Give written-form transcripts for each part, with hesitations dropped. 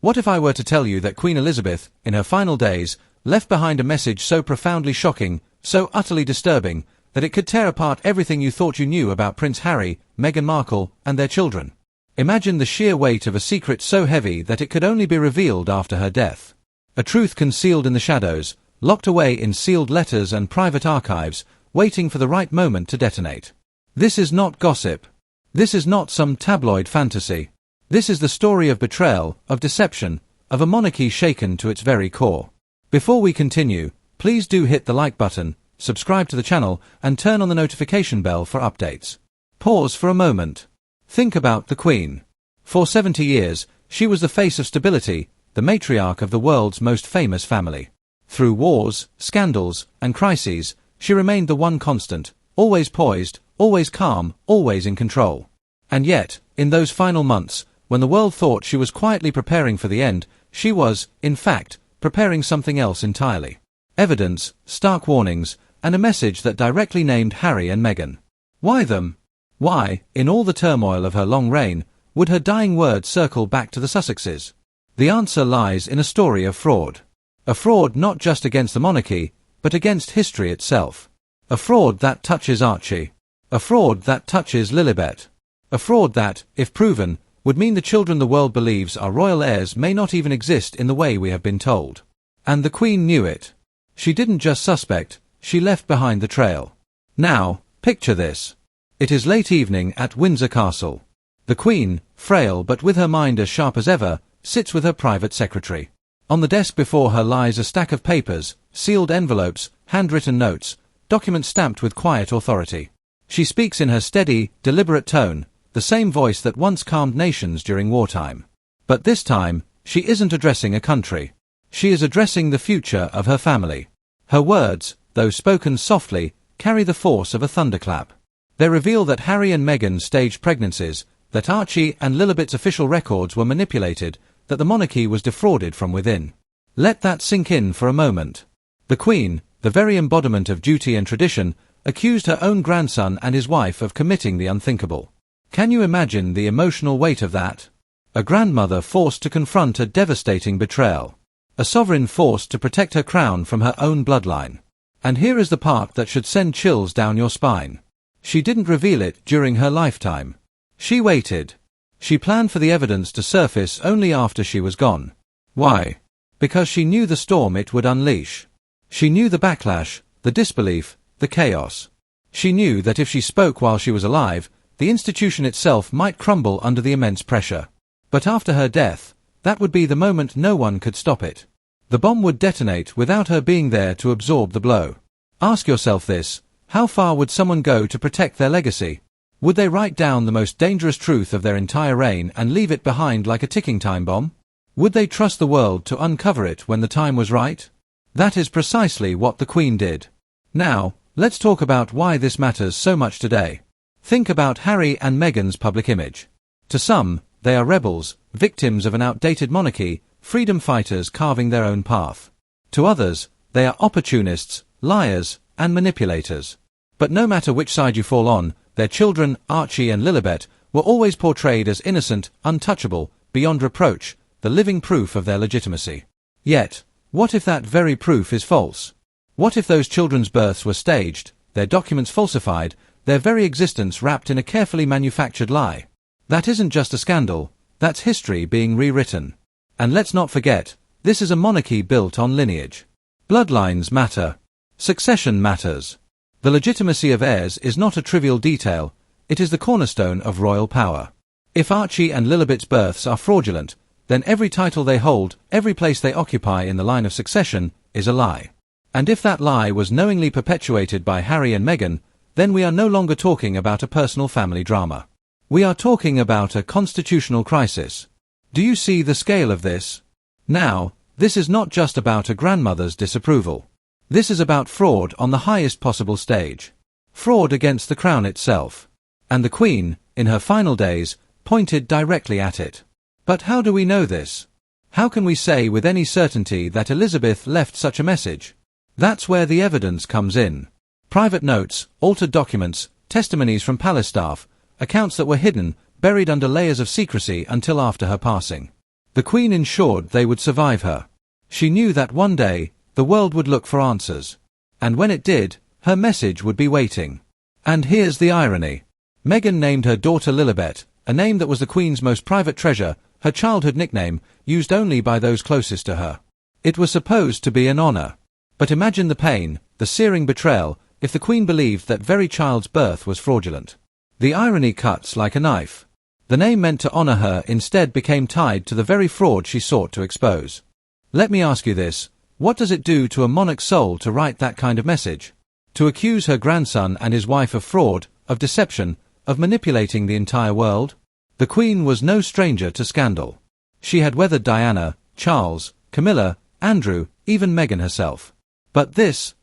What if I were to tell you that Queen Elizabeth, in her final days, left behind a message so profoundly shocking, so utterly disturbing, that it could tear apart everything you thought you knew about Prince Harry, Meghan Markle, and their children? Imagine the sheer weight of a secret so heavy that it could only be revealed after her death. A truth concealed in the shadows, locked away in sealed letters and private archives, waiting for the right moment to detonate. This is not gossip. This is not some tabloid fantasy. This is the story of betrayal, of deception, of a monarchy shaken to its very core. Before we continue, please do hit the like button, subscribe to the channel, and turn on the notification bell for updates. Pause for a moment. Think about the Queen. For 70 years, she was the face of stability, the matriarch of the world's most famous family. Through wars, scandals, and crises, she remained the one constant, always poised, always calm, always in control. And yet, in those final months, when the world thought she was quietly preparing for the end, she was, in fact, preparing something else entirely. Evidence, stark warnings, and a message that directly named Harry and Meghan. Why them? Why, in all the turmoil of her long reign, would her dying words circle back to the Sussexes? The answer lies in a story of fraud. A fraud not just against the monarchy, but against history itself. A fraud that touches Archie. A fraud that touches Lilibet. A fraud that, if proven, would mean the children the world believes are royal heirs may not even exist in the way we have been told. And the Queen knew it. She didn't just suspect, she left behind the trail. Now, picture this. It is late evening at Windsor Castle. The Queen, frail but with her mind as sharp as ever, sits with her private secretary. On the desk before her lies a stack of papers, sealed envelopes, handwritten notes, documents stamped with quiet authority. She speaks in her steady, deliberate tone, the same voice that once calmed nations during wartime. But this time, she isn't addressing a country. She is addressing the future of her family. Her words, though spoken softly, carry the force of a thunderclap. They reveal that Harry and Meghan staged pregnancies, that Archie and Lilibet's official records were manipulated, that the monarchy was defrauded from within. Let that sink in for a moment. The Queen, the very embodiment of duty and tradition, accused her own grandson and his wife of committing the unthinkable. Can you imagine the emotional weight of that? A grandmother forced to confront a devastating betrayal. A sovereign forced to protect her crown from her own bloodline. And here is the part that should send chills down your spine. She didn't reveal it during her lifetime. She waited. She planned for the evidence to surface only after she was gone. Why? Because she knew the storm it would unleash. She knew the backlash, the disbelief, the chaos. She knew that if she spoke while she was alive, the institution itself might crumble under the immense pressure. But after her death, that would be the moment no one could stop it. The bomb would detonate without her being there to absorb the blow. Ask yourself this: how far would someone go to protect their legacy? Would they write down the most dangerous truth of their entire reign and leave it behind like a ticking time bomb? Would they trust the world to uncover it when the time was right? That is precisely what the Queen did. Now, let's talk about why this matters so much today. Think about Harry and Meghan's public image. To some, they are rebels, victims of an outdated monarchy, freedom fighters carving their own path. To others, they are opportunists, liars, and manipulators. But no matter which side you fall on, their children, Archie and Lilibet, were always portrayed as innocent, untouchable, beyond reproach, the living proof of their legitimacy. Yet, what if that very proof is false? What if those children's births were staged, their documents falsified, their very existence wrapped in a carefully manufactured lie? That isn't just a scandal, that's history being rewritten. And let's not forget, this is a monarchy built on lineage. Bloodlines matter. Succession matters. The legitimacy of heirs is not a trivial detail, it is the cornerstone of royal power. If Archie and Lilibet's births are fraudulent, then every title they hold, every place they occupy in the line of succession, is a lie. And if that lie was knowingly perpetuated by Harry and Meghan, then we are no longer talking about a personal family drama. We are talking about a constitutional crisis. Do you see the scale of this? Now, this is not just about a grandmother's disapproval. This is about fraud on the highest possible stage. Fraud against the crown itself. And the Queen, in her final days, pointed directly at it. But how do we know this? How can we say with any certainty that Elizabeth left such a message? That's where the evidence comes in. Private notes, altered documents, testimonies from palace staff, accounts that were hidden, buried under layers of secrecy until after her passing. The Queen ensured they would survive her. She knew that one day, the world would look for answers. And when it did, her message would be waiting. And here's the irony. Meghan named her daughter Lilibet, a name that was the Queen's most private treasure, her childhood nickname, used only by those closest to her. It was supposed to be an honor. But imagine the pain, the searing betrayal, if the Queen believed that very child's birth was fraudulent. The irony cuts like a knife. The name meant to honor her instead became tied to the very fraud she sought to expose. Let me ask you this, what does it do to a monarch's soul to write that kind of message? To accuse her grandson and his wife of fraud, of deception, of manipulating the entire world? The Queen was no stranger to scandal. She had weathered Diana, Charles, Camilla, Andrew, even Meghan herself. But this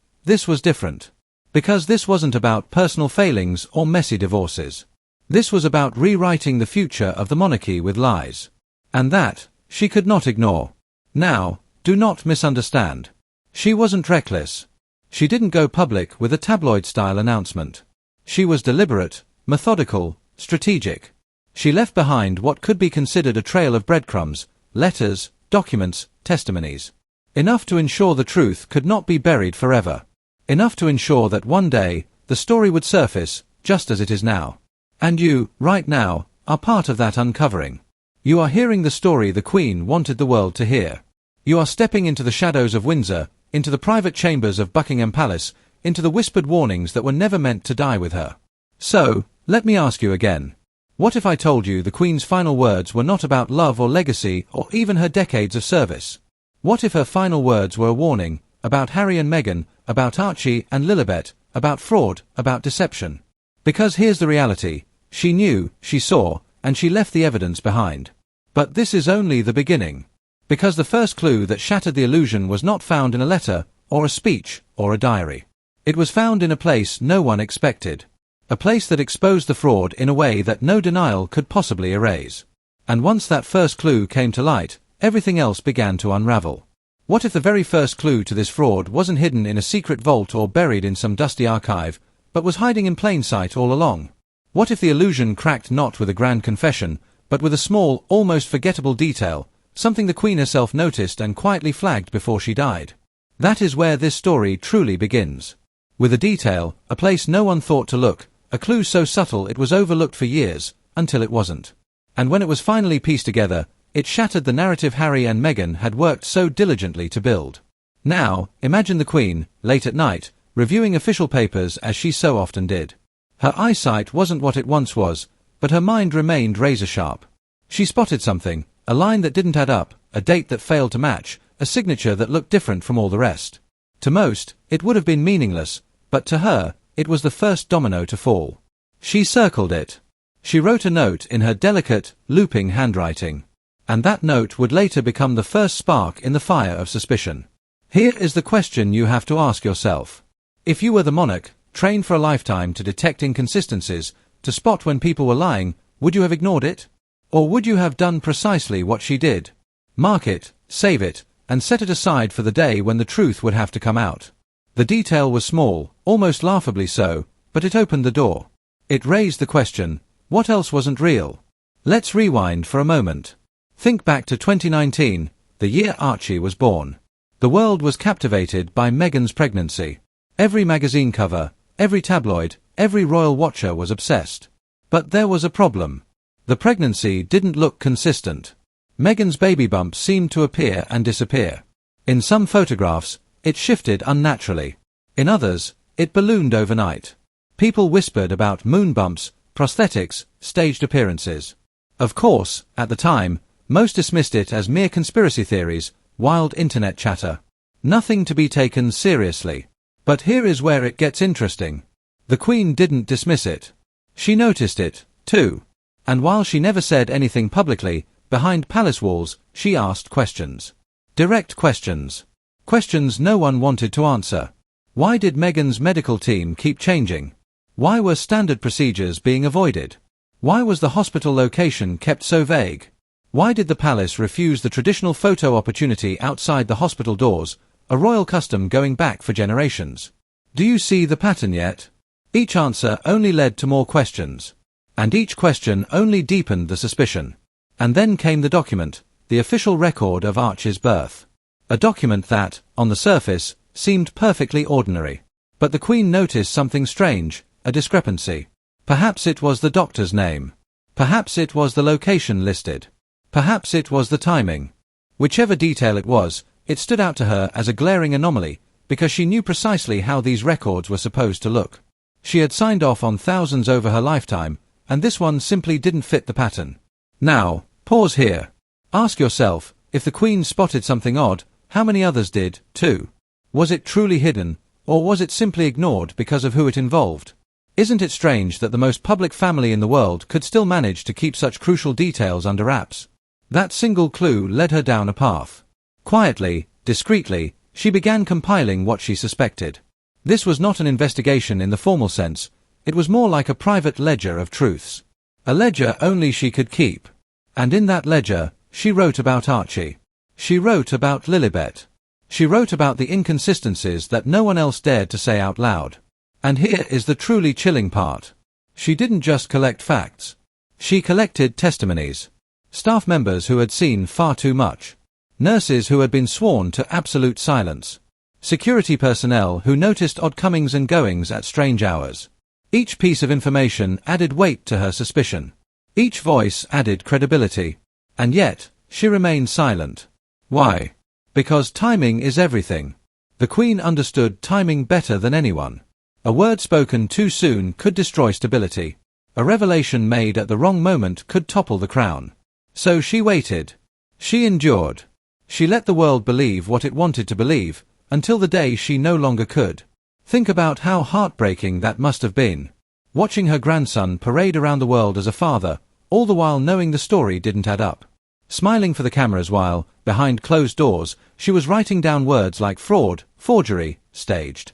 was different. Because this wasn't about personal failings or messy divorces. This was about rewriting the future of the monarchy with lies. And that, she could not ignore. Now, do not misunderstand. She wasn't reckless. She didn't go public with a tabloid-style announcement. She was deliberate, methodical, strategic. She left behind what could be considered a trail of breadcrumbs, letters, documents, testimonies. Enough to ensure the truth could not be buried forever. Enough to ensure that one day, the story would surface, just as it is now. And you, right now, are part of that uncovering. You are hearing the story the Queen wanted the world to hear. You are stepping into the shadows of Windsor, into the private chambers of Buckingham Palace, into the whispered warnings that were never meant to die with her. So, let me ask you again. What if I told you the Queen's final words were not about love or legacy or even her decades of service? What if her final words were a warning, about Harry and Meghan, about Archie and Lilibet, about fraud, about deception? Because here's the reality. She knew, she saw, and she left the evidence behind. But this is only the beginning. Because the first clue that shattered the illusion was not found in a letter, or a speech, or a diary. It was found in a place no one expected. A place that exposed the fraud in a way that no denial could possibly erase. And once that first clue came to light, everything else began to unravel. What if the very first clue to this fraud wasn't hidden in a secret vault or buried in some dusty archive, but was hiding in plain sight all along? What if the illusion cracked not with a grand confession, but with a small, almost forgettable detail, something the Queen herself noticed and quietly flagged before she died? That is where this story truly begins. With a detail, a place no one thought to look, a clue so subtle it was overlooked for years, until it wasn't. And when it was finally pieced together, it shattered the narrative Harry and Meghan had worked so diligently to build. Now, imagine the Queen, late at night, reviewing official papers as she so often did. Her eyesight wasn't what it once was, but her mind remained razor-sharp. She spotted something, a line that didn't add up, a date that failed to match, a signature that looked different from all the rest. To most, it would have been meaningless, but to her, it was the first domino to fall. She circled it. She wrote a note in her delicate, looping handwriting. And that note would later become the first spark in the fire of suspicion. Here is the question you have to ask yourself. If you were the monarch, trained for a lifetime to detect inconsistencies, to spot when people were lying, would you have ignored it? Or would you have done precisely what she did? Mark it, save it, and set it aside for the day when the truth would have to come out. The detail was small, almost laughably so, but it opened the door. It raised the question, what else wasn't real? Let's rewind for a moment. Think back to 2019, the year Archie was born. The world was captivated by Meghan's pregnancy. Every magazine cover, every tabloid, every royal watcher was obsessed. But there was a problem. The pregnancy didn't look consistent. Meghan's baby bump seemed to appear and disappear. In some photographs, it shifted unnaturally. In others, it ballooned overnight. People whispered about moon bumps, prosthetics, staged appearances. Of course, at the time, most dismissed it as mere conspiracy theories, wild internet chatter. Nothing to be taken seriously. But here is where it gets interesting. The Queen didn't dismiss it. She noticed it, too. And while she never said anything publicly, behind palace walls, she asked questions. Direct questions. Questions no one wanted to answer. Why did Meghan's medical team keep changing? Why were standard procedures being avoided? Why was the hospital location kept so vague? Why did the palace refuse the traditional photo opportunity outside the hospital doors, a royal custom going back for generations? Do you see the pattern yet? Each answer only led to more questions. And each question only deepened the suspicion. And then came the document, the official record of Archie's birth. A document that, on the surface, seemed perfectly ordinary. But the Queen noticed something strange, a discrepancy. Perhaps it was the doctor's name. Perhaps it was the location listed. Perhaps it was the timing. Whichever detail it was, it stood out to her as a glaring anomaly, because she knew precisely how these records were supposed to look. She had signed off on thousands over her lifetime, and this one simply didn't fit the pattern. Now, pause here. Ask yourself, if the Queen spotted something odd, how many others did, too? Was it truly hidden, or was it simply ignored because of who it involved? Isn't it strange that the most public family in the world could still manage to keep such crucial details under wraps? That single clue led her down a path. Quietly, discreetly, she began compiling what she suspected. This was not an investigation in the formal sense. It was more like a private ledger of truths. A ledger only she could keep. And in that ledger, she wrote about Archie. She wrote about Lilibet. She wrote about the inconsistencies that no one else dared to say out loud. And here is the truly chilling part. She didn't just collect facts. She collected testimonies. Staff members who had seen far too much. Nurses who had been sworn to absolute silence. Security personnel who noticed odd comings and goings at strange hours. Each piece of information added weight to her suspicion. Each voice added credibility. And yet, she remained silent. Why? Because timing is everything. The Queen understood timing better than anyone. A word spoken too soon could destroy stability. A revelation made at the wrong moment could topple the crown. So she waited. She endured. She let the world believe what it wanted to believe, until the day she no longer could. Think about how heartbreaking that must have been. Watching her grandson parade around the world as a father, all the while knowing the story didn't add up. Smiling for the cameras while, behind closed doors, she was writing down words like fraud, forgery, staged.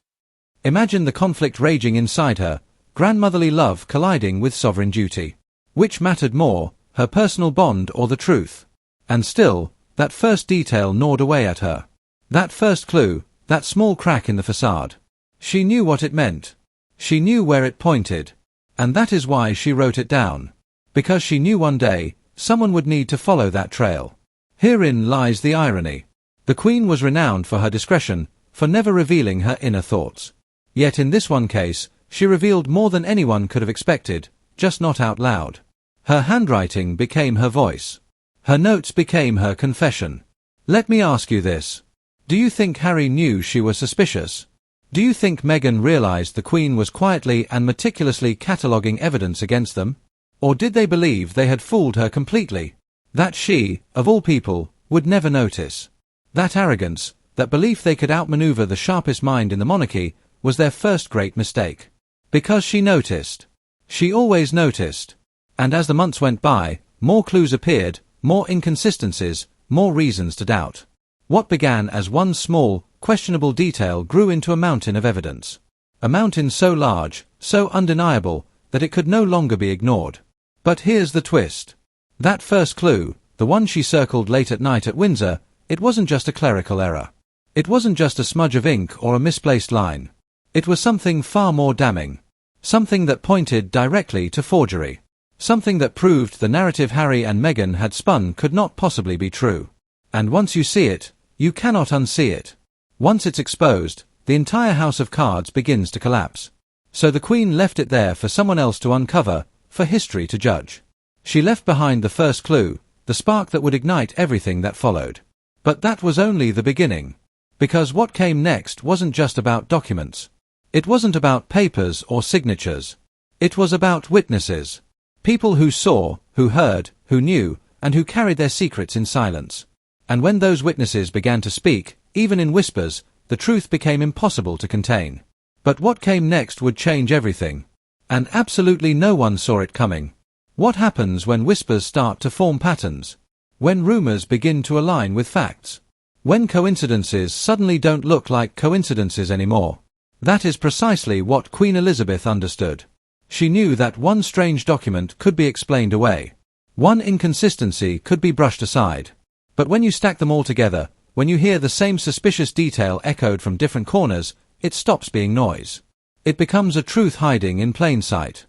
Imagine the conflict raging inside her, grandmotherly love colliding with sovereign duty. Which mattered more, her personal bond or the truth? And still, that first detail gnawed away at her. That first clue, that small crack in the facade. She knew what it meant. She knew where it pointed. And that is why she wrote it down. Because she knew one day, someone would need to follow that trail. Herein lies the irony. The Queen was renowned for her discretion, for never revealing her inner thoughts. Yet in this one case, she revealed more than anyone could have expected, just not out loud. Her handwriting became her voice. Her notes became her confession. Let me ask you this. Do you think Harry knew she was suspicious? Do you think Meghan realized the Queen was quietly and meticulously cataloguing evidence against them? Or did they believe they had fooled her completely? That she, of all people, would never notice. That arrogance, that belief they could outmaneuver the sharpest mind in the monarchy, was their first great mistake. Because she noticed. She always noticed. And as the months went by, more clues appeared, more inconsistencies, more reasons to doubt. What began as one small, questionable detail grew into a mountain of evidence. A mountain so large, so undeniable, that it could no longer be ignored. But here's the twist. That first clue, the one she circled late at night at Windsor, it wasn't just a clerical error. It wasn't just a smudge of ink or a misplaced line. It was something far more damning. Something that pointed directly to forgery. Something that proved the narrative Harry and Meghan had spun could not possibly be true. And once you see it, you cannot unsee it. Once it's exposed, the entire house of cards begins to collapse. So the Queen left it there for someone else to uncover, for history to judge. She left behind the first clue, the spark that would ignite everything that followed. But that was only the beginning. Because what came next wasn't just about documents. It wasn't about papers or signatures. It was about witnesses. People who saw, who heard, who knew, and who carried their secrets in silence. And when those witnesses began to speak, even in whispers, the truth became impossible to contain. But what came next would change everything. And absolutely no one saw it coming. What happens when whispers start to form patterns? When rumors begin to align with facts? When coincidences suddenly don't look like coincidences anymore? That is precisely what Queen Elizabeth understood. She knew that one strange document could be explained away. One inconsistency could be brushed aside. But when you stack them all together, when you hear the same suspicious detail echoed from different corners, it stops being noise. It becomes a truth hiding in plain sight.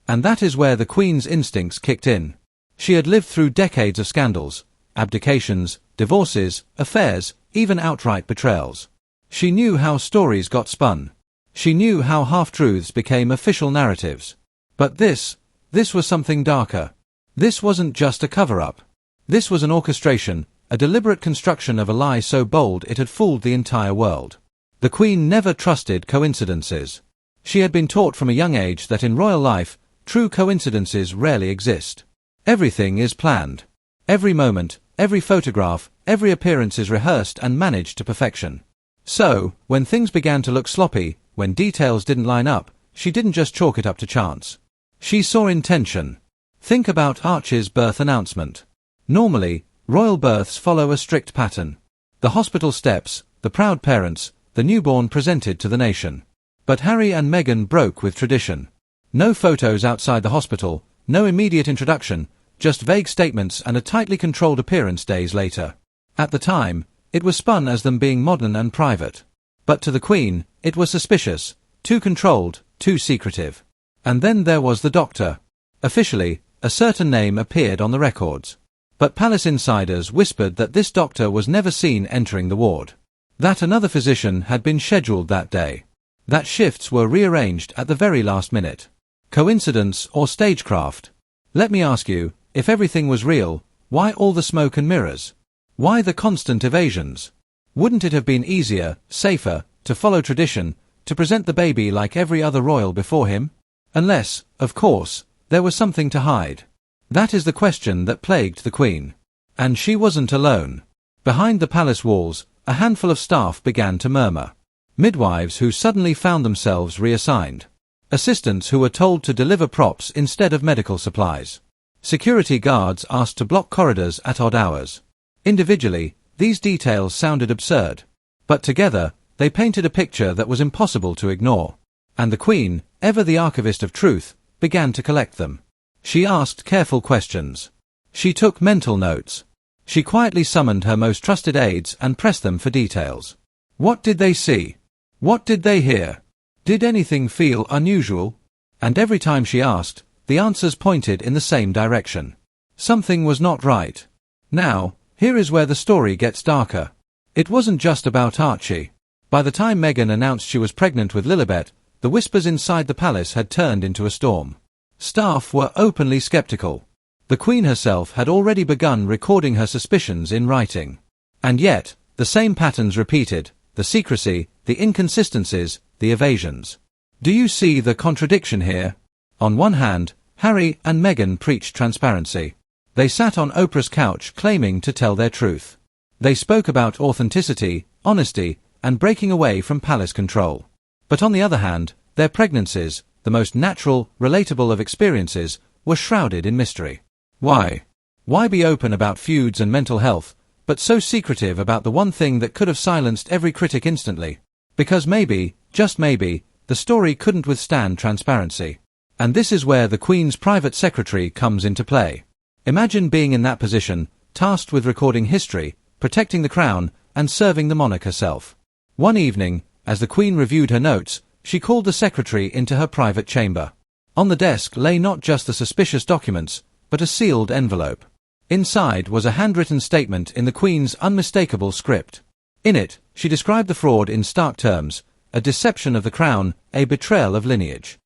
And that is where the Queen's instincts kicked in. She had lived through decades of scandals, abdications, divorces, affairs, even outright betrayals. She knew how stories got spun. She knew how half-truths became official narratives. But this was something darker. This wasn't just a cover-up. This was an orchestration, a deliberate construction of a lie so bold it had fooled the entire world. The Queen never trusted coincidences. She had been taught from a young age that in royal life, true coincidences rarely exist. Everything is planned. Every moment, every photograph, every appearance is rehearsed and managed to perfection. So, when things began to look sloppy, when details didn't line up, she didn't just chalk it up to chance. She saw intention. Think about Archie's birth announcement. Normally, royal births follow a strict pattern. The hospital steps, the proud parents, the newborn presented to the nation. But Harry and Meghan broke with tradition. No photos outside the hospital, no immediate introduction, just vague statements and a tightly controlled appearance days later. At the time, it was spun as them being modern and private. But to the Queen, it was suspicious, too controlled, too secretive. And then there was the doctor. Officially, a certain name appeared on the records. But palace insiders whispered that this doctor was never seen entering the ward. That another physician had been scheduled that day. That shifts were rearranged at the very last minute. Coincidence or stagecraft? Let me ask you, if everything was real, why all the smoke and mirrors? Why the constant evasions? Wouldn't it have been easier, safer, to follow tradition, to present the baby like every other royal before him? Unless, of course, there was something to hide. That is the question that plagued the Queen. And she wasn't alone. Behind the palace walls, a handful of staff began to murmur. Midwives who suddenly found themselves reassigned. Assistants who were told to deliver props instead of medical supplies. Security guards asked to block corridors at odd hours. Individually, these details sounded absurd. But together, they painted a picture that was impossible to ignore. And the Queen, ever the archivist of truth, began to collect them. She asked careful questions. She took mental notes. She quietly summoned her most trusted aides and pressed them for details. What did they see? What did they hear? Did anything feel unusual? And every time she asked, the answers pointed in the same direction. Something was not right. Now, here is where the story gets darker. It wasn't just about Archie. By the time Meghan announced she was pregnant with Lilibet, the whispers inside the palace had turned into a storm. Staff were openly skeptical. The Queen herself had already begun recording her suspicions in writing. And yet, the same patterns repeated, the secrecy, the inconsistencies, the evasions. Do you see the contradiction here? On one hand, Harry and Meghan preached transparency. They sat on Oprah's couch claiming to tell their truth. They spoke about authenticity, honesty, and breaking away from palace control. But on the other hand, their pregnancies, the most natural, relatable of experiences, were shrouded in mystery. Why? Why be open about feuds and mental health, but so secretive about the one thing that could have silenced every critic instantly? Because maybe, just maybe, the story couldn't withstand transparency. And this is where the Queen's private secretary comes into play. Imagine being in that position, tasked with recording history, protecting the crown, and serving the monarch herself. One evening, as the Queen reviewed her notes, she called the secretary into her private chamber. On the desk lay not just the suspicious documents, but a sealed envelope. Inside was a handwritten statement in the Queen's unmistakable script. In it, she described the fraud in stark terms, a deception of the crown, a betrayal of lineage.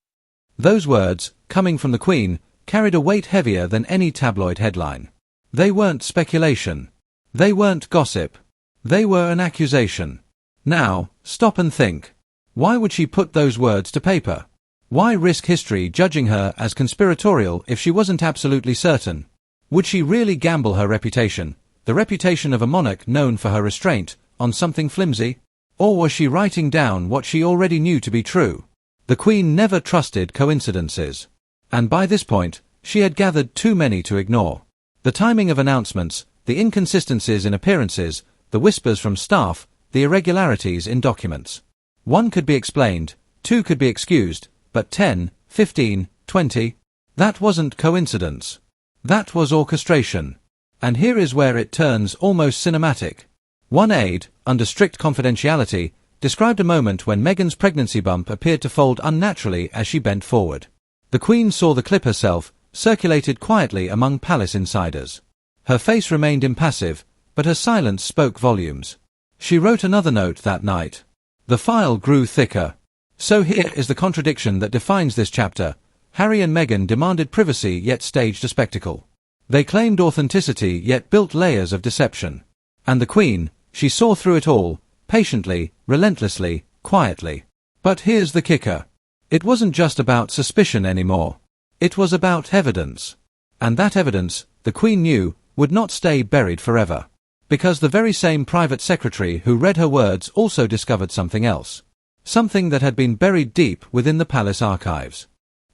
Those words, coming from the Queen, carried a weight heavier than any tabloid headline. They weren't speculation. They weren't gossip. They were an accusation. Now, stop and think. Why would she put those words to paper? Why risk history judging her as conspiratorial if she wasn't absolutely certain? Would she really gamble her reputation, the reputation of a monarch known for her restraint, on something flimsy? Or was she writing down what she already knew to be true? The Queen never trusted coincidences. And by this point, she had gathered too many to ignore. The timing of announcements, the inconsistencies in appearances, the whispers from staff, the irregularities in documents. One could be explained, two could be excused, but 10, 15, 20, that wasn't coincidence. That was orchestration. And here is where it turns almost cinematic. One aide, under strict confidentiality, described a moment when Meghan's pregnancy bump appeared to fold unnaturally as she bent forward. The Queen saw the clip herself, circulated quietly among palace insiders. Her face remained impassive, but her silence spoke volumes. She wrote another note that night. The file grew thicker. So here is the contradiction that defines this chapter. Harry and Meghan demanded privacy yet staged a spectacle. They claimed authenticity yet built layers of deception. And the Queen, she saw through it all, patiently, relentlessly, quietly. But here's the kicker. It wasn't just about suspicion anymore. It was about evidence. And that evidence, the Queen knew, would not stay buried forever. Because the very same private secretary who read her words also discovered something else. Something that had been buried deep within the palace archives.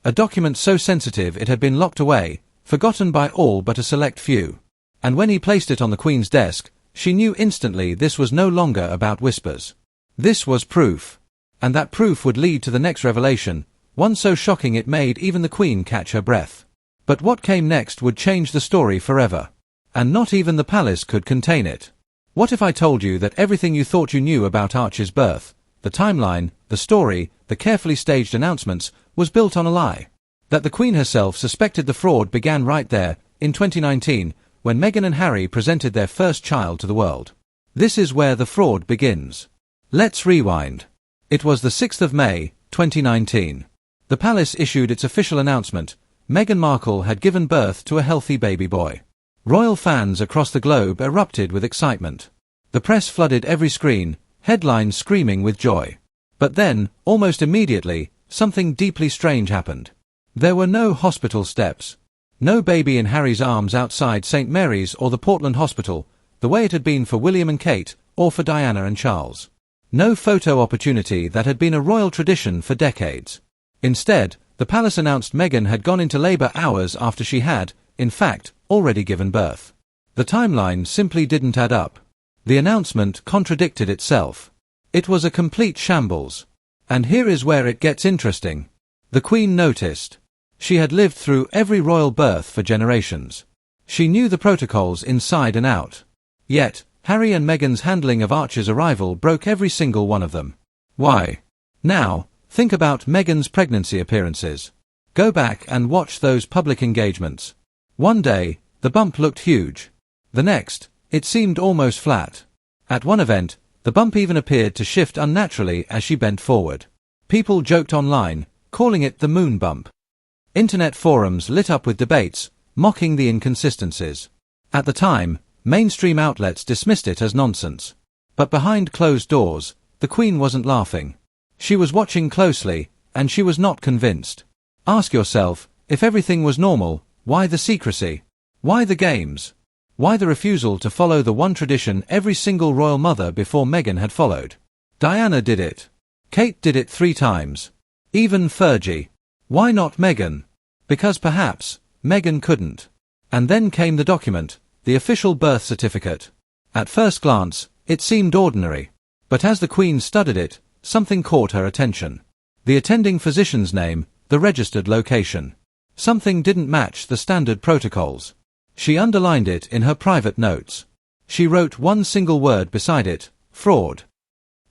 A document so sensitive it had been locked away, forgotten by all but a select few. And when he placed it on the Queen's desk, she knew instantly this was no longer about whispers. This was proof. And that proof would lead to the next revelation, one so shocking it made even the Queen catch her breath. But what came next would change the story forever. And not even the palace could contain it. What if I told you that everything you thought you knew about Archie's birth, the timeline, the story, the carefully staged announcements, was built on a lie? That the Queen herself suspected the fraud began right there, in 2019, when Meghan and Harry presented their first child to the world. This is where the fraud begins. Let's rewind. It was the 6th of May, 2019. The palace issued its official announcement. Meghan Markle had given birth to a healthy baby boy. Royal fans across the globe erupted with excitement. The press flooded every screen, headlines screaming with joy. But then, almost immediately, something deeply strange happened. There were no hospital steps. No baby in Harry's arms outside St. Mary's or the Portland Hospital, the way it had been for William and Kate, or for Diana and Charles. No photo opportunity that had been a royal tradition for decades. Instead, the palace announced Meghan had gone into labor hours after she had, in fact, already given birth. The timeline simply didn't add up. The announcement contradicted itself. It was a complete shambles. And here is where it gets interesting. The Queen noticed. She had lived through every royal birth for generations. She knew the protocols inside and out. Yet, Harry and Meghan's handling of Archie's arrival broke every single one of them. Why? Now, think about Meghan's pregnancy appearances. Go back and watch those public engagements. One day, the bump looked huge. The next, it seemed almost flat. At one event, the bump even appeared to shift unnaturally as she bent forward. People joked online, calling it the moon bump. Internet forums lit up with debates, mocking the inconsistencies. At the time, mainstream outlets dismissed it as nonsense. But behind closed doors, the Queen wasn't laughing. She was watching closely, and she was not convinced. Ask yourself, if everything was normal, why the secrecy? Why the games? Why the refusal to follow the one tradition every single royal mother before Meghan had followed? Diana did it. Kate did it 3 times. Even Fergie. Why not Meghan? Because perhaps, Meghan couldn't. And then came the document, the official birth certificate. At first glance, it seemed ordinary. But as the Queen studied it, something caught her attention. The attending physician's name, the registered location. Something didn't match the standard protocols. She underlined it in her private notes. She wrote one single word beside it, fraud.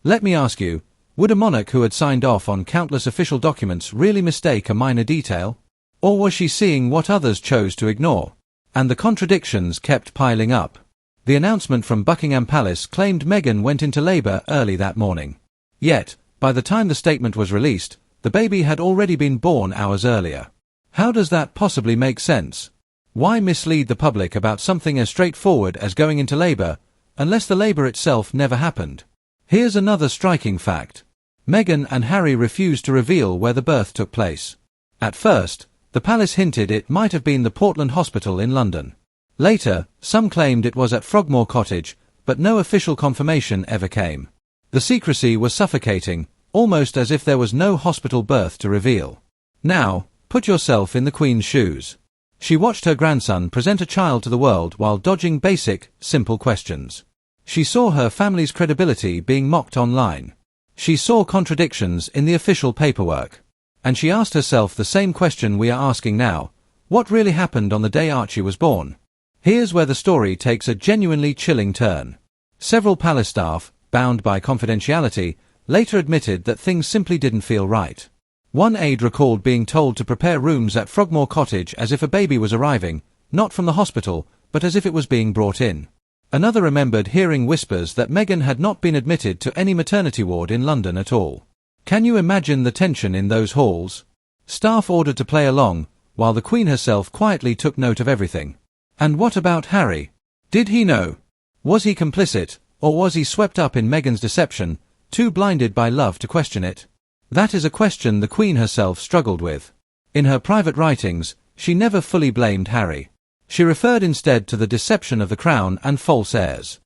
Let me ask you, would a monarch who had signed off on countless official documents really mistake a minor detail? Or was she seeing what others chose to ignore? And the contradictions kept piling up. The announcement from Buckingham Palace claimed Meghan went into labor early that morning. Yet, by the time the statement was released, the baby had already been born hours earlier. How does that possibly make sense? Why mislead the public about something as straightforward as going into labor, unless the labor itself never happened? Here's another striking fact. Meghan and Harry refused to reveal where the birth took place. At first, the palace hinted it might have been the Portland Hospital in London. Later, some claimed it was at Frogmore Cottage, but no official confirmation ever came. The secrecy was suffocating, almost as if there was no hospital birth to reveal. Now, put yourself in the Queen's shoes. She watched her grandson present a child to the world while dodging basic, simple questions. She saw her family's credibility being mocked online. She saw contradictions in the official paperwork. And she asked herself the same question we are asking now. What really happened on the day Archie was born? Here's where the story takes a genuinely chilling turn. Several palace staff, bound by confidentiality, later admitted that things simply didn't feel right. One aide recalled being told to prepare rooms at Frogmore Cottage as if a baby was arriving, not from the hospital, but as if it was being brought in. Another remembered hearing whispers that Meghan had not been admitted to any maternity ward in London at all. Can you imagine the tension in those halls? Staff ordered to play along, while the Queen herself quietly took note of everything. And what about Harry? Did he know? Was he complicit, or was he swept up in Meghan's deception, too blinded by love to question it? That is a question the Queen herself struggled with. In her private writings, she never fully blamed Harry. She referred instead to the deception of the crown and false heirs.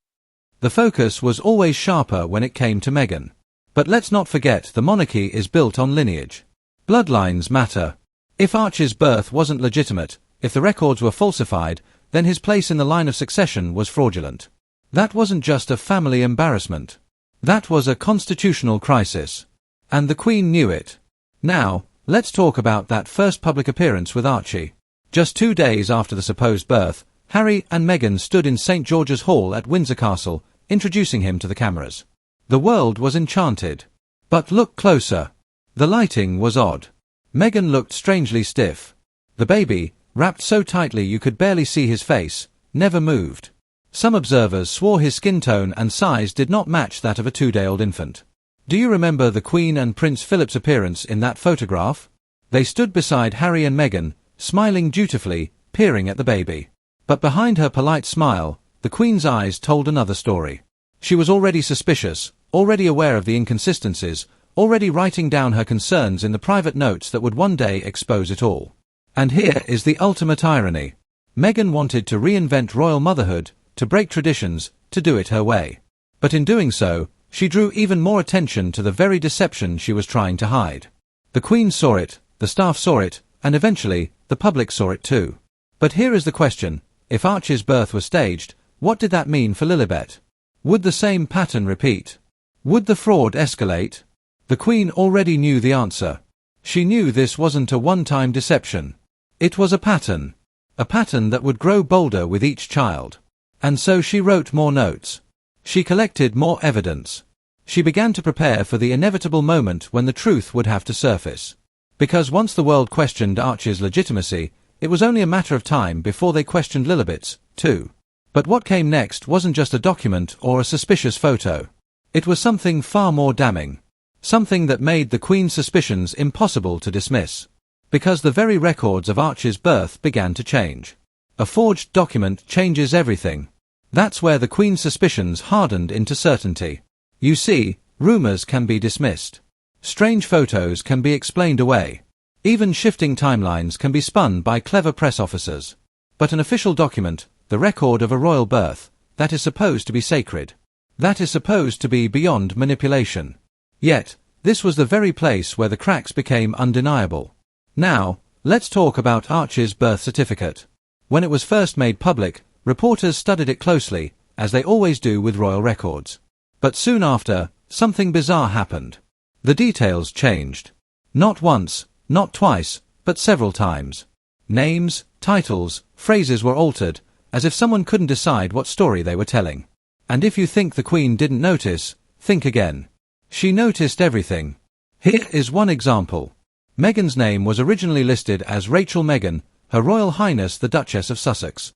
The focus was always sharper when it came to Meghan. But let's not forget the monarchy is built on lineage. Bloodlines matter. If Archie's birth wasn't legitimate, if the records were falsified, then his place in the line of succession was fraudulent. That wasn't just a family embarrassment. That was a constitutional crisis. And the Queen knew it. Now, let's talk about that first public appearance with Archie. Just 2 days after the supposed birth, Harry and Meghan stood in St. George's Hall at Windsor Castle, introducing him to the cameras. The world was enchanted. But look closer. The lighting was odd. Meghan looked strangely stiff. The baby, wrapped so tightly you could barely see his face, never moved. Some observers swore his skin tone and size did not match that of a 2-day-old infant. Do you remember the Queen and Prince Philip's appearance in that photograph? They stood beside Harry and Meghan, smiling dutifully, peering at the baby. But behind her polite smile, the Queen's eyes told another story. She was already suspicious, already aware of the inconsistencies, already writing down her concerns in the private notes that would one day expose it all. And here is the ultimate irony. Meghan wanted to reinvent royal motherhood, to break traditions, to do it her way. But in doing so, she drew even more attention to the very deception she was trying to hide. The Queen saw it, the staff saw it, and eventually, the public saw it too. But here is the question: if Archie's birth was staged, what did that mean for Lilibet? Would the same pattern repeat? Would the fraud escalate? The Queen already knew the answer. She knew this wasn't a one-time deception. It was a pattern. A pattern that would grow bolder with each child. And so she wrote more notes. She collected more evidence. She began to prepare for the inevitable moment when the truth would have to surface. Because once the world questioned Archie's legitimacy, it was only a matter of time before they questioned Lilibet's, too. But what came next wasn't just a document or a suspicious photo. It was something far more damning. Something that made the Queen's suspicions impossible to dismiss. Because the very records of Archie's birth began to change. A forged document changes everything. That's where the Queen's suspicions hardened into certainty. You see, rumors can be dismissed. Strange photos can be explained away. Even shifting timelines can be spun by clever press officers. But an official document, the record of a royal birth, that is supposed to be sacred. That is supposed to be beyond manipulation. Yet, this was the very place where the cracks became undeniable. Now, let's talk about Archie's birth certificate. When it was first made public, reporters studied it closely, as they always do with royal records. But soon after, something bizarre happened. The details changed. Not once, not twice, but several times. Names, titles, phrases were altered, as if someone couldn't decide what story they were telling. And if you think the Queen didn't notice, think again. She noticed everything. Here is one example. Meghan's name was originally listed as Rachel Meghan, Her Royal Highness the Duchess of Sussex.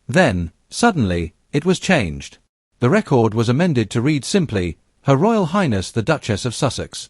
Then, suddenly, it was changed. The record was amended to read simply, Her Royal Highness the Duchess of Sussex.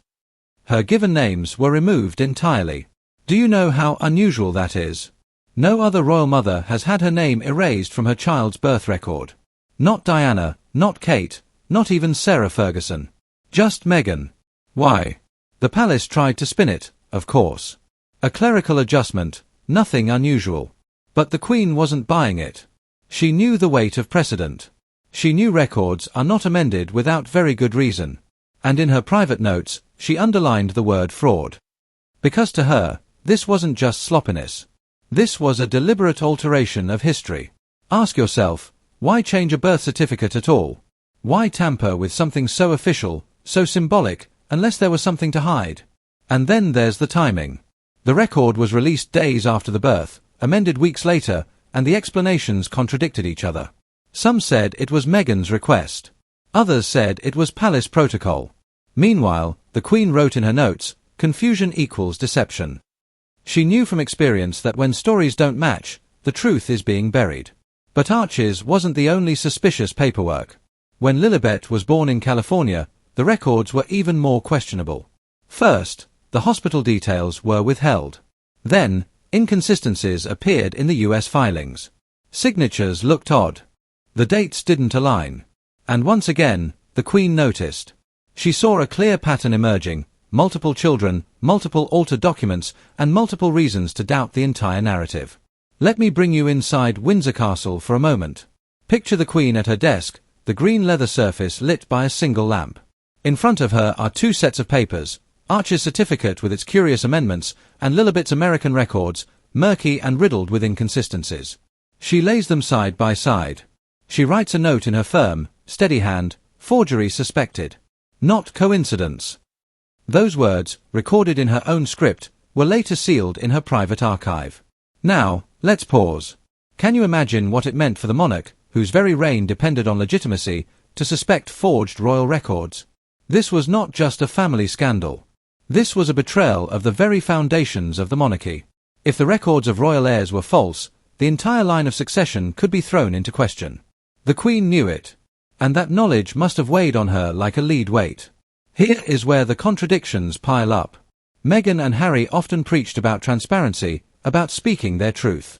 Her given names were removed entirely. Do you know how unusual that is? No other royal mother has had her name erased from her child's birth record. Not Diana, not Kate, not even Sarah Ferguson. Just Meghan. Why? The palace tried to spin it, of course. A clerical adjustment, nothing unusual. But the Queen wasn't buying it. She knew the weight of precedent. She knew records are not amended without very good reason. And in her private notes, she underlined the word fraud. Because to her, this wasn't just sloppiness. This was a deliberate alteration of history. Ask yourself, why change a birth certificate at all? Why tamper with something so official, so symbolic, unless there was something to hide? And then there's the timing. The record was released days after the birth, amended weeks later, and the explanations contradicted each other. Some said it was Meghan's request. Others said it was palace protocol. Meanwhile, the Queen wrote in her notes, confusion equals deception. She knew from experience that when stories don't match, the truth is being buried. But Archie's wasn't the only suspicious paperwork. When Lilibet was born in California, the records were even more questionable. First, the hospital details were withheld. Then, inconsistencies appeared in the US filings. Signatures looked odd. The dates didn't align. And once again, the Queen noticed. She saw a clear pattern emerging: multiple children, multiple altered documents, and multiple reasons to doubt the entire narrative. Let me bring you inside Windsor Castle for a moment. Picture the Queen at her desk, the green leather surface lit by a single lamp. In front of her are two sets of papers: Archie's certificate with its curious amendments, and Lilibet's American records, murky and riddled with inconsistencies. She lays them side by side. She writes a note in her firm, steady hand: forgery suspected. Not coincidence. Those words, recorded in her own script, were later sealed in her private archive. Now, let's pause. Can you imagine what it meant for the monarch, whose very reign depended on legitimacy, to suspect forged royal records? This was not just a family scandal. This was a betrayal of the very foundations of the monarchy. If the records of royal heirs were false, the entire line of succession could be thrown into question. The Queen knew it, and that knowledge must have weighed on her like a lead weight. Here is where the contradictions pile up. Meghan and Harry often preached about transparency, about speaking their truth.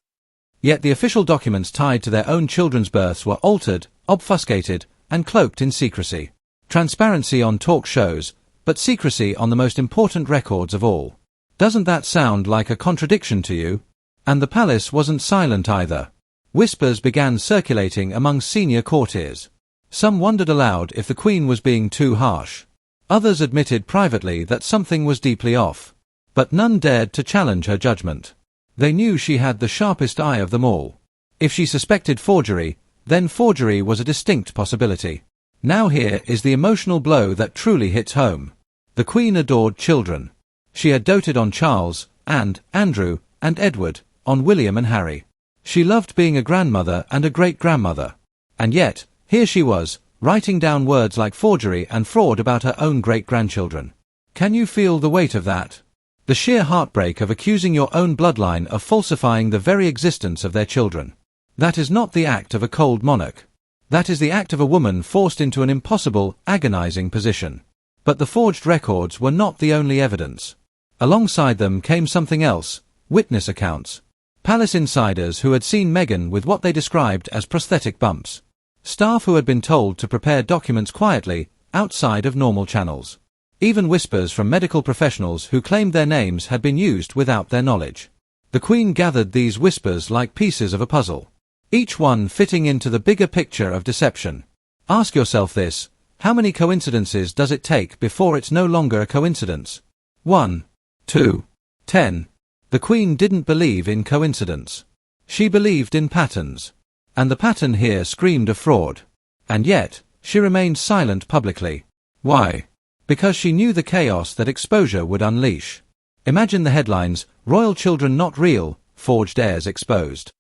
Yet the official documents tied to their own children's births were altered, obfuscated, and cloaked in secrecy. Transparency on talk shows, but secrecy on the most important records of all. Doesn't that sound like a contradiction to you? And the palace wasn't silent either. Whispers began circulating among senior courtiers. Some wondered aloud if the Queen was being too harsh. Others admitted privately that something was deeply off. But none dared to challenge her judgment. They knew she had the sharpest eye of them all. If she suspected forgery, then forgery was a distinct possibility. Now here is the emotional blow that truly hits home. The Queen adored children. She had doted on Charles, and Andrew, and Edward, on William and Harry. She loved being a grandmother and a great-grandmother. And yet, here she was, writing down words like forgery and fraud about her own great-grandchildren. Can you feel the weight of that? The sheer heartbreak of accusing your own bloodline of falsifying the very existence of their children. That is not the act of a cold monarch. That is the act of a woman forced into an impossible, agonizing position. But the forged records were not the only evidence. Alongside them came something else: witness accounts. Palace insiders who had seen Meghan with what they described as prosthetic bumps. Staff who had been told to prepare documents quietly, outside of normal channels. Even whispers from medical professionals who claimed their names had been used without their knowledge. The Queen gathered these whispers like pieces of a puzzle, each one fitting into the bigger picture of deception. Ask yourself this: how many coincidences does it take before it's no longer a coincidence? 1, 2, 10. The Queen didn't believe in coincidence. She believed in patterns. And the pattern here screamed of fraud. And yet, she remained silent publicly. Why? Because she knew the chaos that exposure would unleash. Imagine the headlines: royal children not real, forged heirs exposed.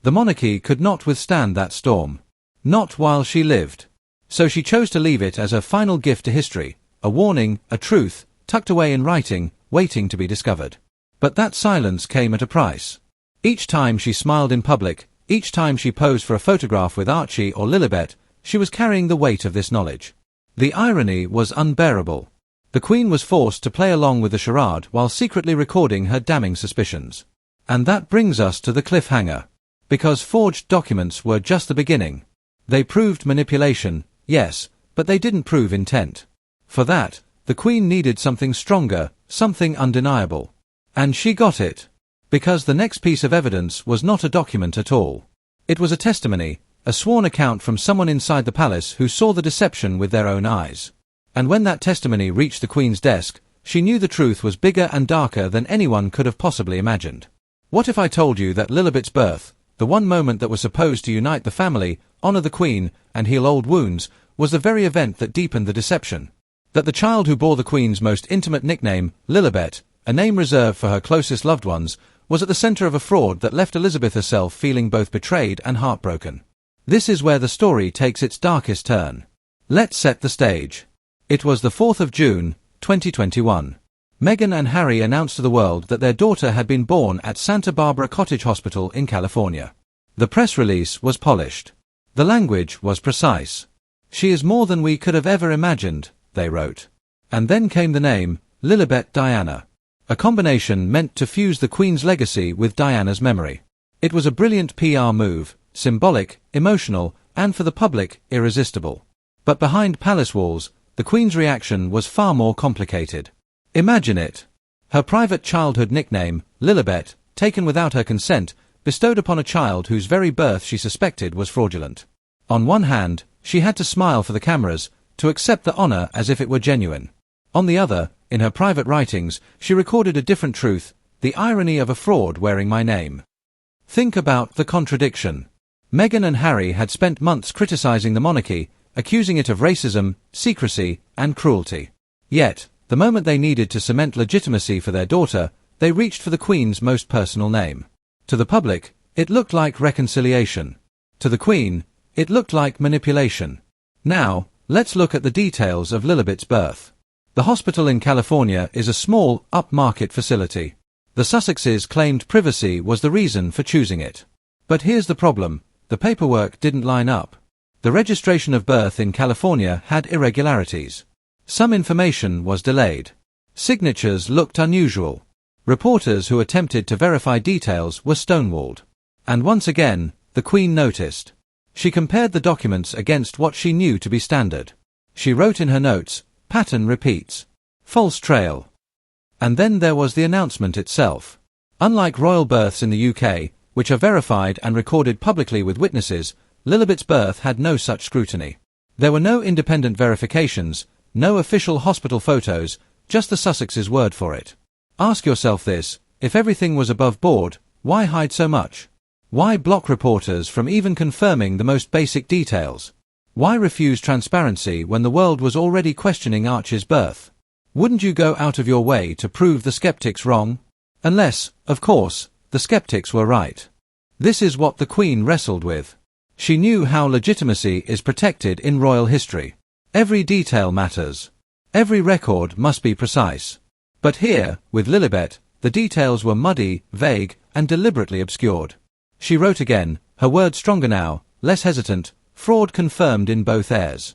The monarchy could not withstand that storm. Not while she lived. So she chose to leave it as her final gift to history, a warning, a truth, tucked away in writing, waiting to be discovered. But that silence came at a price. Each time she smiled in public, each time she posed for a photograph with Archie or Lilibet, she was carrying the weight of this knowledge. The irony was unbearable. The Queen was forced to play along with the charade while secretly recording her damning suspicions. And that brings us to the cliffhanger. Because forged documents were just the beginning. They proved manipulation, yes, but they didn't prove intent. For that, the Queen needed something stronger, something undeniable. And she got it. Because the next piece of evidence was not a document at all. It was a testimony, a sworn account from someone inside the palace who saw the deception with their own eyes. And when that testimony reached the Queen's desk, she knew the truth was bigger and darker than anyone could have possibly imagined. What if I told you that Lilibet's birth, the one moment that was supposed to unite the family, honor the Queen, and heal old wounds, was the very event that deepened the deception? That the child who bore the Queen's most intimate nickname, Lilibet, a name reserved for her closest loved ones, was at the center of a fraud that left Elizabeth herself feeling both betrayed and heartbroken. This is where the story takes its darkest turn. Let's set the stage. It was the 4th of June, 2021. Meghan and Harry announced to the world that their daughter had been born at Santa Barbara Cottage Hospital in California. The press release was polished. The language was precise. "She is more than we could have ever imagined," they wrote. And then came the name, Lilibet Diana. A combination meant to fuse the Queen's legacy with Diana's memory. It was a brilliant PR move, symbolic, emotional, and for the public, irresistible. But behind palace walls, the Queen's reaction was far more complicated. Imagine it. Her private childhood nickname, Lilibet, taken without her consent, bestowed upon a child whose very birth she suspected was fraudulent. On one hand, she had to smile for the cameras, to accept the honor as if it were genuine. On the other, in her private writings, she recorded a different truth, the irony of a fraud wearing my name. Think about the contradiction. Meghan and Harry had spent months criticizing the monarchy, accusing it of racism, secrecy, and cruelty. Yet, the moment they needed to cement legitimacy for their daughter, they reached for the Queen's most personal name. To the public, it looked like reconciliation. To the Queen, it looked like manipulation. Now, let's look at the details of Lilibet's birth. The hospital in California is a small, upmarket facility. The Sussexes claimed privacy was the reason for choosing it. But here's the problem, the paperwork didn't line up. The registration of birth in California had irregularities. Some information was delayed. Signatures looked unusual. Reporters who attempted to verify details were stonewalled. And once again, the Queen noticed. She compared the documents against what she knew to be standard. She wrote in her notes, "Pattern repeats. False trail." And then there was the announcement itself. Unlike royal births in the UK, which are verified and recorded publicly with witnesses, Lilibet's birth had no such scrutiny. There were no independent verifications, no official hospital photos, just the Sussexes' word for it. Ask yourself this, if everything was above board, why hide so much? Why block reporters from even confirming the most basic details? Why refuse transparency when the world was already questioning Archie's birth? Wouldn't you go out of your way to prove the skeptics wrong? Unless, of course, the skeptics were right. This is what the Queen wrestled with. She knew how legitimacy is protected in royal history. Every detail matters. Every record must be precise. But here, with Lilibet, the details were muddy, vague, and deliberately obscured. She wrote again, her words stronger now, less hesitant, fraud confirmed in both heirs.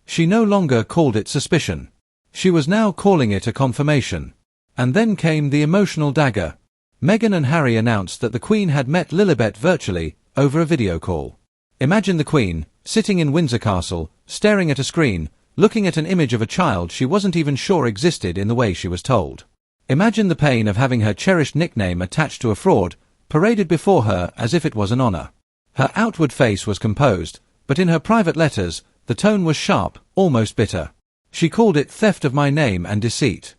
She no longer called it suspicion. She was now calling it a confirmation. And then came the emotional dagger. Meghan and Harry announced that the Queen had met Lilibet virtually, over a video call. Imagine the Queen, sitting in Windsor Castle, staring at a screen, looking at an image of a child she wasn't even sure existed in the way she was told. Imagine the pain of having her cherished nickname attached to a fraud, paraded before her as if it was an honor. Her outward face was composed, but in her private letters, the tone was sharp, almost bitter. She called it theft of my name and deceit.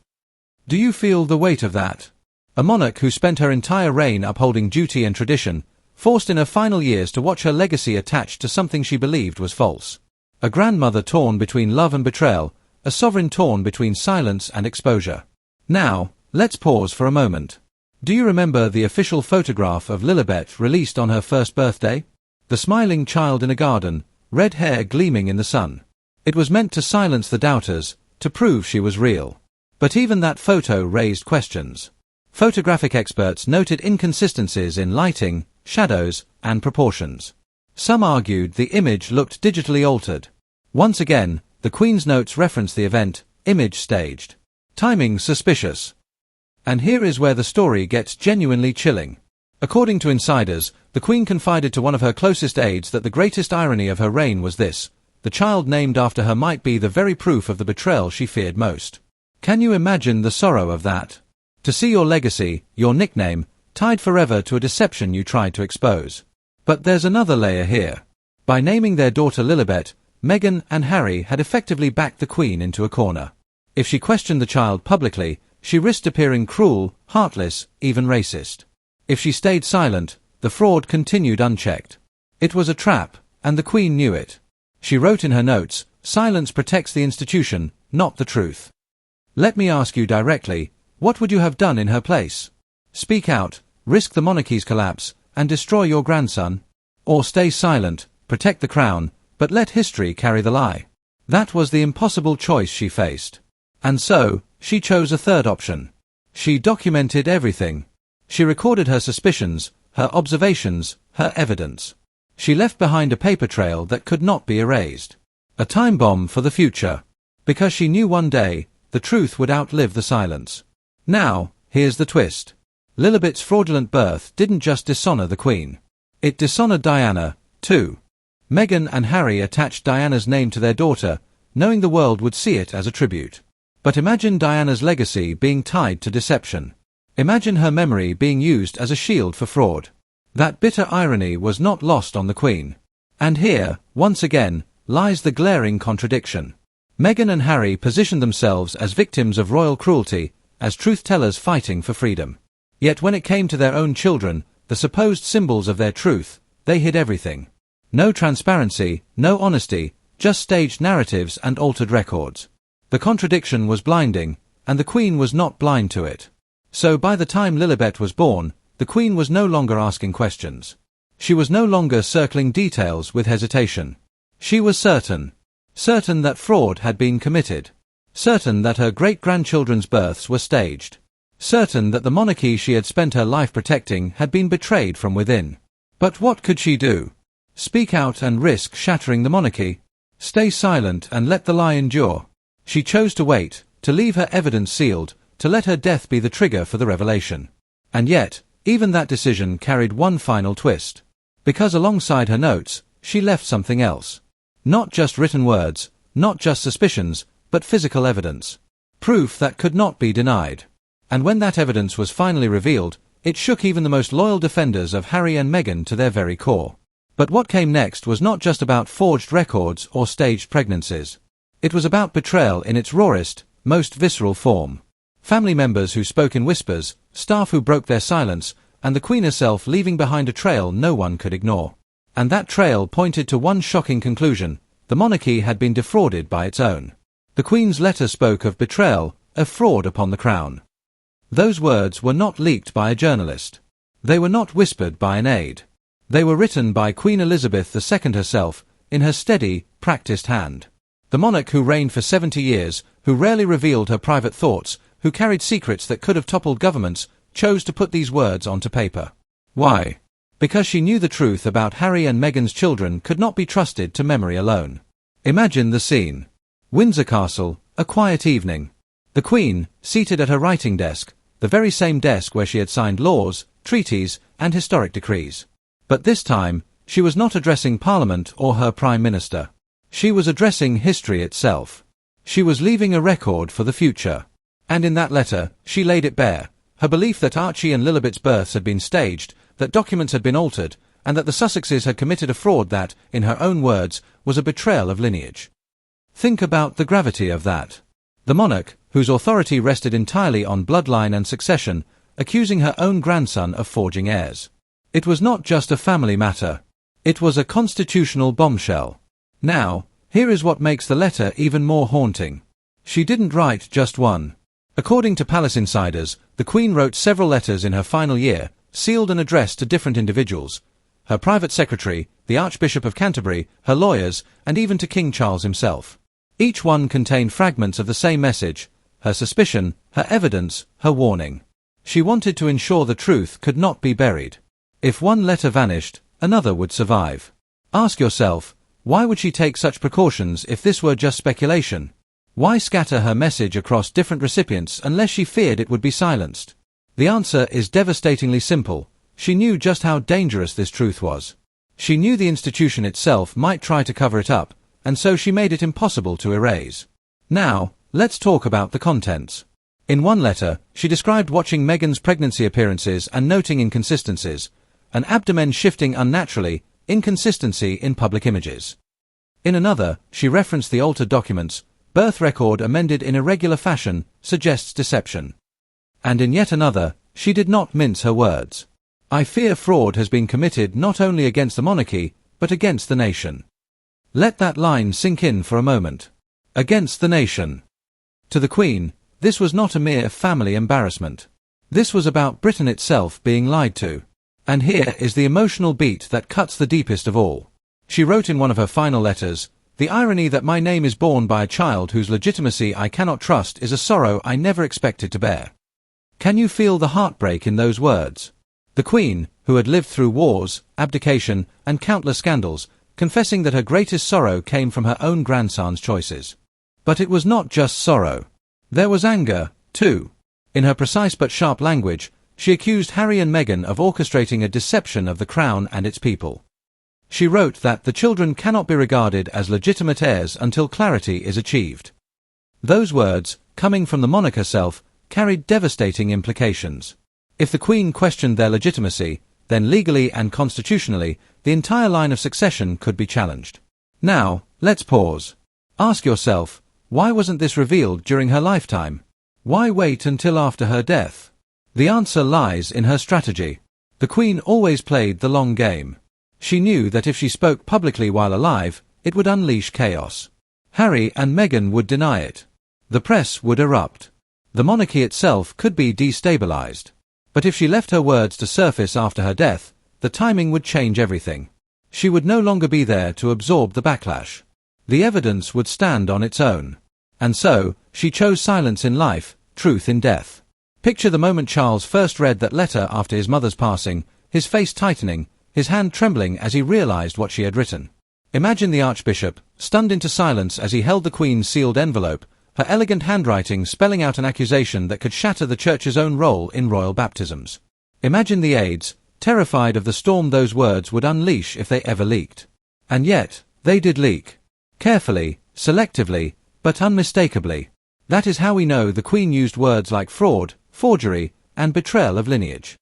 Do you feel the weight of that? A monarch who spent her entire reign upholding duty and tradition, forced in her final years to watch her legacy attached to something she believed was false. A grandmother torn between love and betrayal, a sovereign torn between silence and exposure. Now, let's pause for a moment. Do you remember the official photograph of Lilibet released on her first birthday? The smiling child in a garden, red hair gleaming in the sun. It was meant to silence the doubters, to prove she was real. But even that photo raised questions. Photographic experts noted inconsistencies in lighting, shadows, and proportions. Some argued the image looked digitally altered. Once again, the Queen's notes referenced the event, image staged. Timing suspicious. And here is where the story gets genuinely chilling. According to insiders, the Queen confided to one of her closest aides that the greatest irony of her reign was this: the child named after her might be the very proof of the betrayal she feared most. Can you imagine the sorrow of that? To see your legacy, your nickname, tied forever to a deception you tried to expose. But there's another layer here. By naming their daughter Lilibet, Meghan and Harry had effectively backed the Queen into a corner. If she questioned the child publicly, she risked appearing cruel, heartless, even racist. If she stayed silent, the fraud continued unchecked. It was a trap, and the Queen knew it. She wrote in her notes, "Silence protects the institution, not the truth." Let me ask you directly, what would you have done in her place? Speak out, risk the monarchy's collapse, and destroy your grandson? Or stay silent, protect the crown, but let history carry the lie? That was the impossible choice she faced. And so, she chose a third option. She documented everything. She recorded her suspicions, her observations, her evidence. She left behind a paper trail that could not be erased. A time bomb for the future. Because she knew one day, the truth would outlive the silence. Now, here's the twist. Lilibet's fraudulent birth didn't just dishonor the Queen. It dishonored Diana, too. Meghan and Harry attached Diana's name to their daughter, knowing the world would see it as a tribute. But imagine Diana's legacy being tied to deception. Imagine her memory being used as a shield for fraud. That bitter irony was not lost on the Queen. And here, once again, lies the glaring contradiction. Meghan and Harry positioned themselves as victims of royal cruelty, as truth-tellers fighting for freedom. Yet when it came to their own children, the supposed symbols of their truth, they hid everything. No transparency, no honesty, just staged narratives and altered records. The contradiction was blinding, and the Queen was not blind to it. So by the time Lilibet was born, the Queen was no longer asking questions. She was no longer circling details with hesitation. She was certain. Certain that fraud had been committed. Certain that her great-grandchildren's births were staged. Certain that the monarchy she had spent her life protecting had been betrayed from within. But what could she do? Speak out and risk shattering the monarchy? Stay silent and let the lie endure? She chose to wait, to leave her evidence sealed, to let her death be the trigger for the revelation. And yet, even that decision carried one final twist. Because alongside her notes, she left something else. Not just written words, not just suspicions, but physical evidence. Proof that could not be denied. And when that evidence was finally revealed, it shook even the most loyal defenders of Harry and Meghan to their very core. But what came next was not just about forged records or staged pregnancies. It was about betrayal in its rawest, most visceral form. Family members who spoke in whispers, staff who broke their silence, and the Queen herself leaving behind a trail no one could ignore. And that trail pointed to one shocking conclusion: the monarchy had been defrauded by its own. The Queen's letter spoke of betrayal, of fraud upon the crown. Those words were not leaked by a journalist. They were not whispered by an aide. They were written by Queen Elizabeth II herself, in her steady, practiced hand. The monarch who reigned for 70 years, who rarely revealed her private thoughts, who carried secrets that could have toppled governments, chose to put these words onto paper. Why? Because she knew the truth about Harry and Meghan's children could not be trusted to memory alone. Imagine the scene. Windsor Castle, a quiet evening. The Queen, seated at her writing desk, the very same desk where she had signed laws, treaties, and historic decrees. But this time, she was not addressing Parliament or her Prime Minister. She was addressing history itself. She was leaving a record for the future. And in that letter, she laid it bare. Her belief that Archie and Lilibet's births had been staged, that documents had been altered, and that the Sussexes had committed a fraud that, in her own words, was a betrayal of lineage. Think about the gravity of that. The monarch, whose authority rested entirely on bloodline and succession, accusing her own grandson of forging heirs. It was not just a family matter. It was a constitutional bombshell. Now, here is what makes the letter even more haunting. She didn't write just one. According to palace insiders, the Queen wrote several letters in her final year, sealed and addressed to different individuals: her private secretary, the Archbishop of Canterbury, her lawyers, and even to King Charles himself. Each one contained fragments of the same message: her suspicion, her evidence, her warning. She wanted to ensure the truth could not be buried. If one letter vanished, another would survive. Ask yourself, why would she take such precautions if this were just speculation? Why scatter her message across different recipients unless she feared it would be silenced? The answer is devastatingly simple. She knew just how dangerous this truth was. She knew the institution itself might try to cover it up, and so she made it impossible to erase. Now, let's talk about the contents. In one letter, she described watching Meghan's pregnancy appearances and noting inconsistencies: an abdomen shifting unnaturally, inconsistency in public images. In another, she referenced the altered documents: birth record amended in irregular fashion, suggests deception. And in yet another, she did not mince her words. I fear fraud has been committed not only against the monarchy, but against the nation. Let that line sink in for a moment. Against the nation. To the Queen, this was not a mere family embarrassment. This was about Britain itself being lied to. And here is the emotional beat that cuts the deepest of all. She wrote in one of her final letters: "The irony that my name is borne by a child whose legitimacy I cannot trust is a sorrow I never expected to bear." Can you feel the heartbreak in those words? The Queen, who had lived through wars, abdication, and countless scandals, confessing that her greatest sorrow came from her own grandson's choices. But it was not just sorrow. There was anger, too. In her precise but sharp language, she accused Harry and Meghan of orchestrating a deception of the crown and its people. She wrote that the children cannot be regarded as legitimate heirs until clarity is achieved. Those words, coming from the monarch herself, carried devastating implications. If the Queen questioned their legitimacy, then legally and constitutionally, the entire line of succession could be challenged. Now, let's pause. Ask yourself, why wasn't this revealed during her lifetime? Why wait until after her death? The answer lies in her strategy. The Queen always played the long game. She knew that if she spoke publicly while alive, it would unleash chaos. Harry and Meghan would deny it. The press would erupt. The monarchy itself could be destabilized. But if she left her words to surface after her death, the timing would change everything. She would no longer be there to absorb the backlash. The evidence would stand on its own. And so, she chose silence in life, truth in death. Picture the moment Charles first read that letter after his mother's passing, his face tightening, his hand trembling as he realized what she had written. Imagine the Archbishop, stunned into silence as he held the Queen's sealed envelope, her elegant handwriting spelling out an accusation that could shatter the Church's own role in royal baptisms. Imagine the aides, terrified of the storm those words would unleash if they ever leaked. And yet, they did leak. Carefully, selectively, but unmistakably. That is how we know the Queen used words like fraud, forgery, and betrayal of lineage.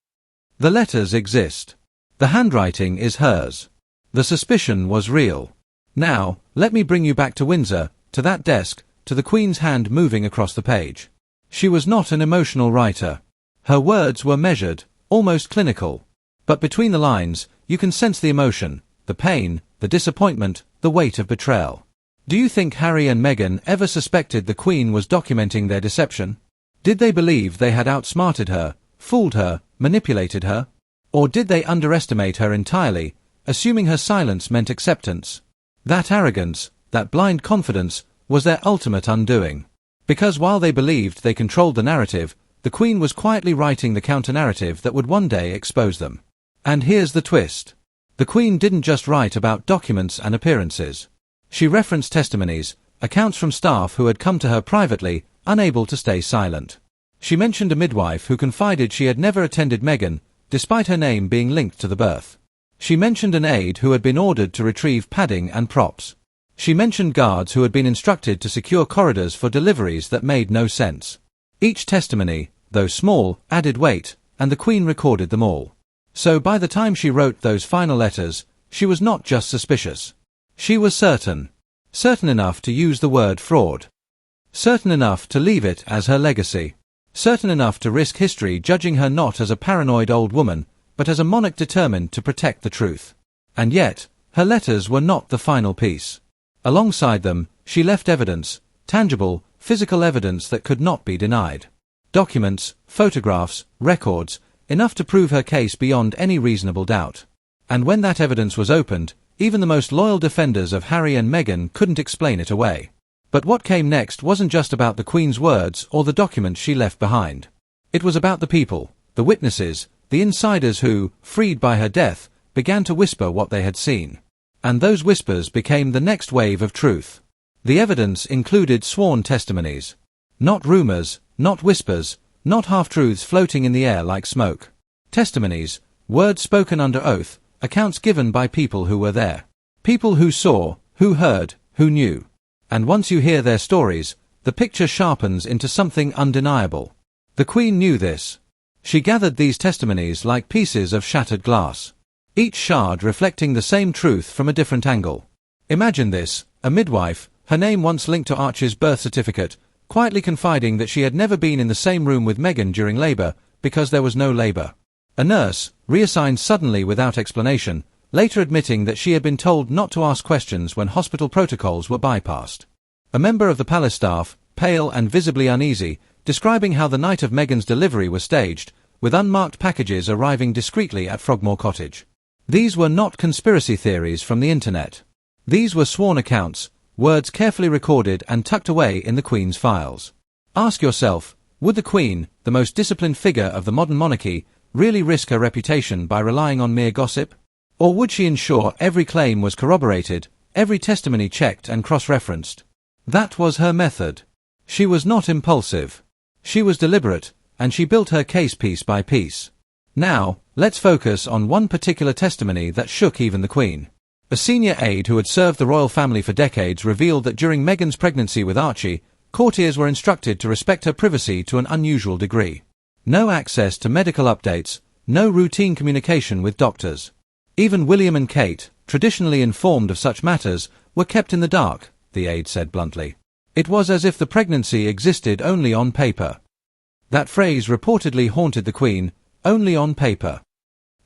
The letters exist. The handwriting is hers. The suspicion was real. Now, let me bring you back to Windsor, to that desk, to the Queen's hand moving across the page. She was not an emotional writer. Her words were measured, almost clinical. But between the lines, you can sense the emotion, the pain, the disappointment, the weight of betrayal. Do you think Harry and Meghan ever suspected the Queen was documenting their deception? Did they believe they had outsmarted her, fooled her, manipulated her? Or did they underestimate her entirely, assuming her silence meant acceptance? That arrogance, that blind confidence, was their ultimate undoing. Because while they believed they controlled the narrative, the Queen was quietly writing the counter-narrative that would one day expose them. And here's the twist. The Queen didn't just write about documents and appearances. She referenced testimonies, accounts from staff who had come to her privately, unable to stay silent. She mentioned a midwife who confided she had never attended Meghan, despite her name being linked to the birth. She mentioned an aide who had been ordered to retrieve padding and props. She mentioned guards who had been instructed to secure corridors for deliveries that made no sense. Each testimony, though small, added weight, and the Queen recorded them all. So by the time she wrote those final letters, she was not just suspicious. She was certain. Certain enough to use the word fraud. Certain enough to leave it as her legacy. Certain enough to risk history judging her not as a paranoid old woman, but as a monarch determined to protect the truth. And yet, her letters were not the final piece. Alongside them, she left evidence, tangible, physical evidence that could not be denied. Documents, photographs, records, enough to prove her case beyond any reasonable doubt. And when that evidence was opened, even the most loyal defenders of Harry and Meghan couldn't explain it away. But what came next wasn't just about the Queen's words or the documents she left behind. It was about the people, the witnesses, the insiders who, freed by her death, began to whisper what they had seen. And those whispers became the next wave of truth. The evidence included sworn testimonies. Not rumors, not whispers, not half-truths floating in the air like smoke. Testimonies, words spoken under oath, accounts given by people who were there. People who saw, who heard, who knew. And once you hear their stories, the picture sharpens into something undeniable. The Queen knew this. She gathered these testimonies like pieces of shattered glass. Each shard reflecting the same truth from a different angle. Imagine this, a midwife, her name once linked to Archie's birth certificate, quietly confiding that she had never been in the same room with Meghan during labour, because there was no labour. A nurse, reassigned suddenly without explanation, later admitting that she had been told not to ask questions when hospital protocols were bypassed. A member of the palace staff, pale and visibly uneasy, describing how the night of Meghan's delivery was staged, with unmarked packages arriving discreetly at Frogmore Cottage. These were not conspiracy theories from the internet. These were sworn accounts, words carefully recorded and tucked away in the Queen's files. Ask yourself, would the Queen, the most disciplined figure of the modern monarchy, really risk her reputation by relying on mere gossip? Or would she ensure every claim was corroborated, every testimony checked and cross-referenced? That was her method. She was not impulsive. She was deliberate, and she built her case piece by piece. Now, let's focus on one particular testimony that shook even the Queen. A senior aide who had served the royal family for decades revealed that during Meghan's pregnancy with Archie, courtiers were instructed to respect her privacy to an unusual degree. No access to medical updates, no routine communication with doctors. Even William and Kate, traditionally informed of such matters, were kept in the dark, the aide said bluntly. It was as if the pregnancy existed only on paper. That phrase reportedly haunted the Queen, only on paper.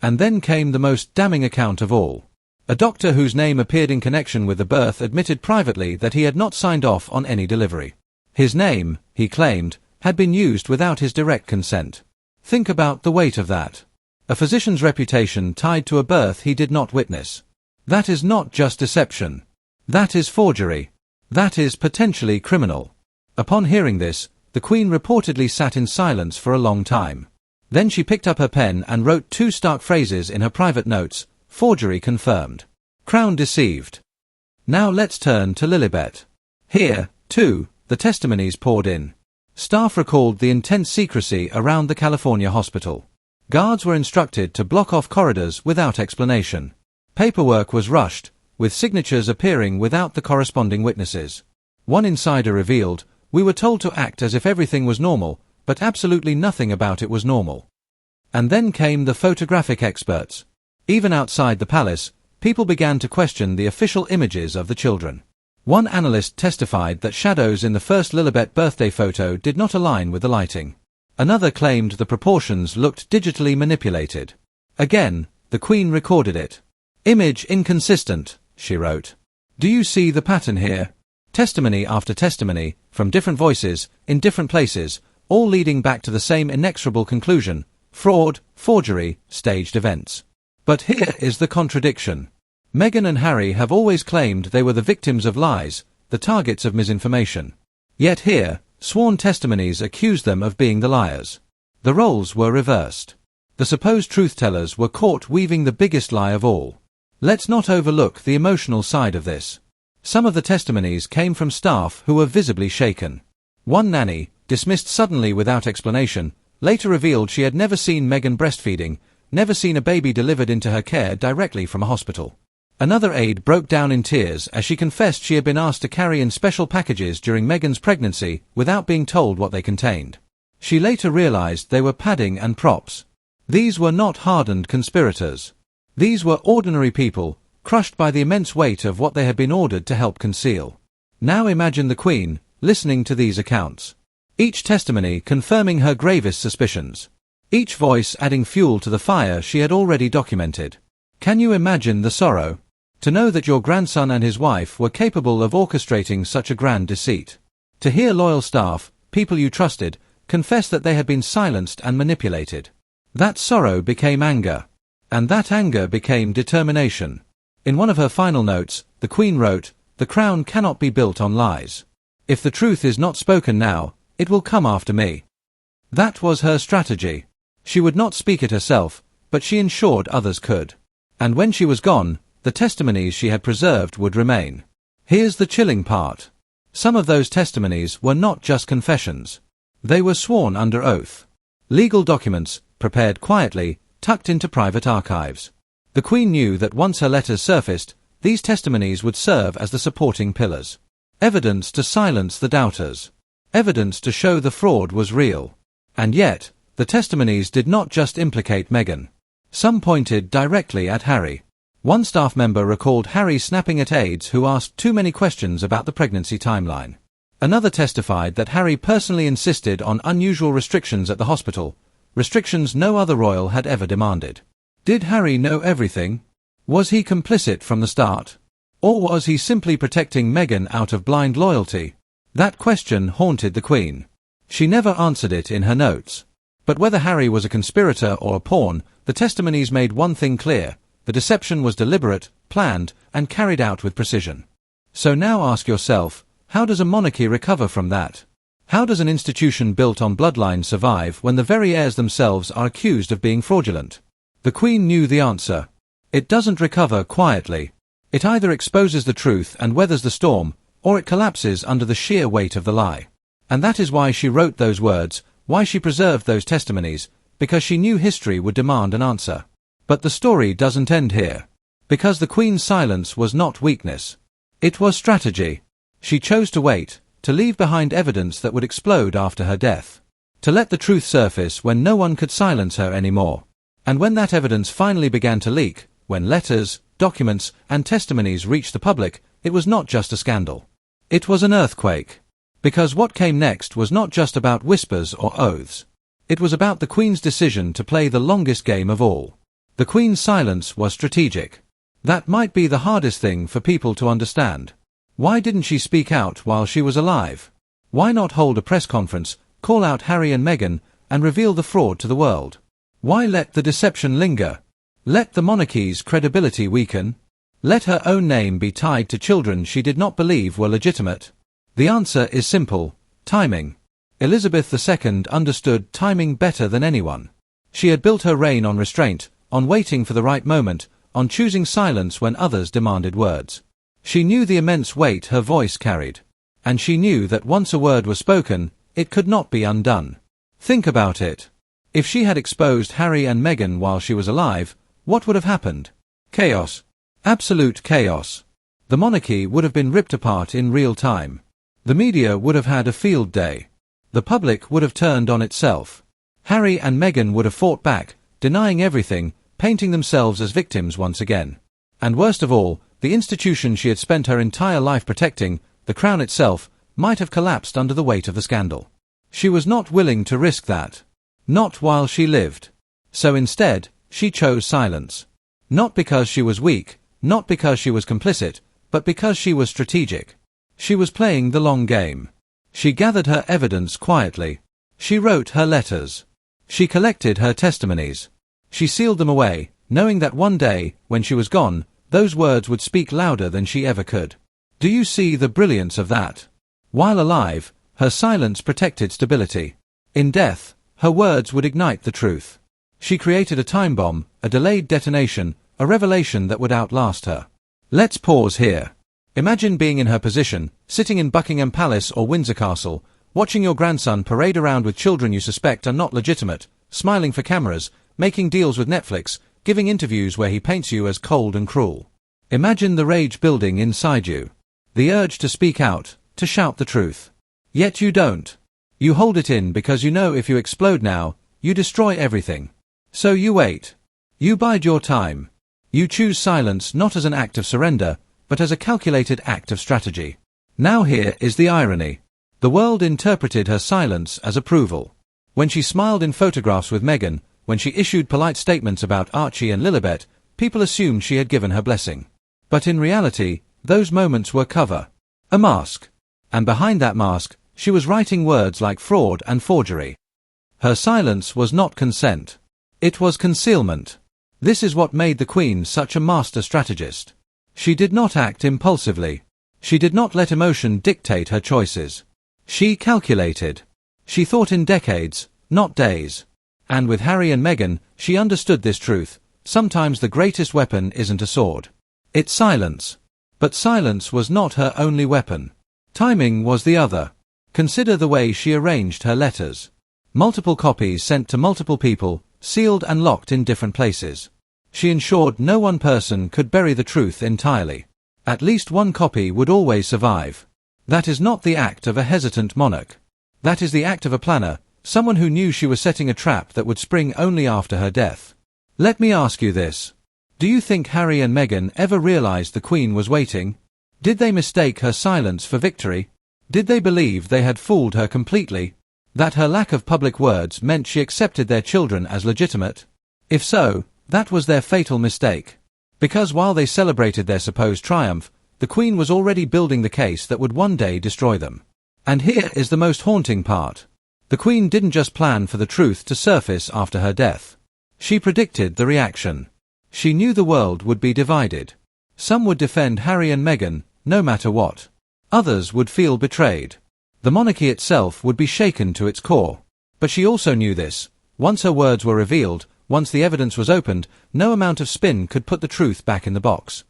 And then came the most damning account of all. A doctor whose name appeared in connection with the birth admitted privately that he had not signed off on any delivery. His name, he claimed, had been used without his direct consent. Think about the weight of that. A physician's reputation tied to a birth he did not witness. That is not just deception. That is forgery. That is potentially criminal. Upon hearing this, the Queen reportedly sat in silence for a long time. Then she picked up her pen and wrote 2 stark phrases in her private notes: forgery confirmed. Crown deceived. Now let's turn to Lilibet. Here, too, the testimonies poured in. Staff recalled the intense secrecy around the California hospital. Guards were instructed to block off corridors without explanation. Paperwork was rushed, with signatures appearing without the corresponding witnesses. One insider revealed, "We were told to act as if everything was normal, but absolutely nothing about it was normal." And then came the photographic experts. Even outside the palace, people began to question the official images of the children. One analyst testified that shadows in the first Lilibet birthday photo did not align with the lighting. Another claimed the proportions looked digitally manipulated. Again, the Queen recorded it. "Image inconsistent," she wrote. "Do you see the pattern here?" Testimony after testimony, from different voices, in different places, all leading back to the same inexorable conclusion: fraud, forgery, staged events. But here is the contradiction. Meghan and Harry have always claimed they were the victims of lies, the targets of misinformation. Yet here, sworn testimonies accused them of being the liars. The roles were reversed. The supposed truth-tellers were caught weaving the biggest lie of all. Let's not overlook the emotional side of this. Some of the testimonies came from staff who were visibly shaken. One nanny, dismissed suddenly without explanation, later revealed she had never seen Meghan breastfeeding, never seen a baby delivered into her care directly from a hospital. Another aide broke down in tears as she confessed she had been asked to carry in special packages during Meghan's pregnancy without being told what they contained. She later realized they were padding and props. These were not hardened conspirators. These were ordinary people, crushed by the immense weight of what they had been ordered to help conceal. Now imagine the Queen, listening to these accounts. Each testimony confirming her gravest suspicions. Each voice adding fuel to the fire she had already documented. Can you imagine the sorrow? To know that your grandson and his wife were capable of orchestrating such a grand deceit. To hear loyal staff, people you trusted, confess that they had been silenced and manipulated. That sorrow became anger. And that anger became determination. In one of her final notes, the Queen wrote, "The crown cannot be built on lies. If the truth is not spoken now, it will come after me." That was her strategy. She would not speak it herself, but she ensured others could. And when she was gone, the testimonies she had preserved would remain. Here's the chilling part. Some of those testimonies were not just confessions. They were sworn under oath. Legal documents, prepared quietly, tucked into private archives. The Queen knew that once her letters surfaced, these testimonies would serve as the supporting pillars. Evidence to silence the doubters. Evidence to show the fraud was real. And yet, the testimonies did not just implicate Meghan. Some pointed directly at Harry. One staff member recalled Harry snapping at aides who asked too many questions about the pregnancy timeline. Another testified that Harry personally insisted on unusual restrictions at the hospital, restrictions no other royal had ever demanded. Did Harry know everything? Was he complicit from the start? Or was he simply protecting Meghan out of blind loyalty? That question haunted the Queen. She never answered it in her notes. But whether Harry was a conspirator or a pawn, the testimonies made one thing clear: the deception was deliberate, planned, and carried out with precision. So now ask yourself, how does a monarchy recover from that? How does an institution built on bloodline survive when the very heirs themselves are accused of being fraudulent? The Queen knew the answer. It doesn't recover quietly. It either exposes the truth and weathers the storm, or it collapses under the sheer weight of the lie. And that is why she wrote those words, why she preserved those testimonies, because she knew history would demand an answer. But the story doesn't end here. Because the Queen's silence was not weakness. It was strategy. She chose to wait, to leave behind evidence that would explode after her death. To let the truth surface when no one could silence her anymore. And when that evidence finally began to leak, when letters, documents, and testimonies reached the public, it was not just a scandal. It was an earthquake. Because what came next was not just about whispers or oaths. It was about the Queen's decision to play the longest game of all. The Queen's silence was strategic. That might be the hardest thing for people to understand. Why didn't she speak out while she was alive? Why not hold a press conference, call out Harry and Meghan, and reveal the fraud to the world? Why let the deception linger? Let the monarchy's credibility weaken? Let her own name be tied to children she did not believe were legitimate? The answer is simple: timing. Elizabeth II understood timing better than anyone. She had built her reign on restraint, on waiting for the right moment, on choosing silence when others demanded words. She knew the immense weight her voice carried. And she knew that once a word was spoken, it could not be undone. Think about it. If she had exposed Harry and Meghan while she was alive, what would have happened? Chaos. Absolute chaos. The monarchy would have been ripped apart in real time. The media would have had a field day. The public would have turned on itself. Harry and Meghan would have fought back, denying everything, painting themselves as victims once again. And worst of all, the institution she had spent her entire life protecting, the crown itself, might have collapsed under the weight of the scandal. She was not willing to risk that. Not while she lived. So instead, she chose silence. Not because she was weak, not because she was complicit, but because she was strategic. She was playing the long game. She gathered her evidence quietly. She wrote her letters. She collected her testimonies. She sealed them away, knowing that one day, when she was gone, those words would speak louder than she ever could. Do you see the brilliance of that? While alive, her silence protected stability. In death, her words would ignite the truth. She created a time bomb, a delayed detonation, a revelation that would outlast her. Let's pause here. Imagine being in her position, sitting in Buckingham Palace or Windsor Castle, watching your grandson parade around with children you suspect are not legitimate, smiling for cameras, making deals with Netflix, giving interviews where he paints you as cold and cruel. Imagine the rage building inside you. The urge to speak out, to shout the truth. Yet you don't. You hold it in because you know if you explode now, you destroy everything. So you wait. You bide your time. You choose silence not as an act of surrender, but as a calculated act of strategy. Now here is the irony. The world interpreted her silence as approval. When she smiled in photographs with Meghan, when she issued polite statements about Archie and Lilibet, people assumed she had given her blessing. But in reality, those moments were cover. A mask. And behind that mask, she was writing words like fraud and forgery. Her silence was not consent. It was concealment. This is what made the Queen such a master strategist. She did not act impulsively. She did not let emotion dictate her choices. She calculated. She thought in decades, not days. And with Harry and Meghan, she understood this truth. Sometimes the greatest weapon isn't a sword. It's silence. But silence was not her only weapon. Timing was the other. Consider the way she arranged her letters. Multiple copies sent to multiple people, sealed and locked in different places. She ensured no one person could bury the truth entirely. At least one copy would always survive. That is not the act of a hesitant monarch. That is the act of a planner, someone who knew she was setting a trap that would spring only after her death. Let me ask you this. Do you think Harry and Meghan ever realized the Queen was waiting? Did they mistake her silence for victory? Did they believe they had fooled her completely? That her lack of public words meant she accepted their children as legitimate? If so, that was their fatal mistake. Because while they celebrated their supposed triumph, the Queen was already building the case that would one day destroy them. And here is the most haunting part. The Queen didn't just plan for the truth to surface after her death. She predicted the reaction. She knew the world would be divided. Some would defend Harry and Meghan, no matter what. Others would feel betrayed. The monarchy itself would be shaken to its core. But she also knew this. Once her words were revealed, once the evidence was opened, no amount of spin could put the truth back in the box.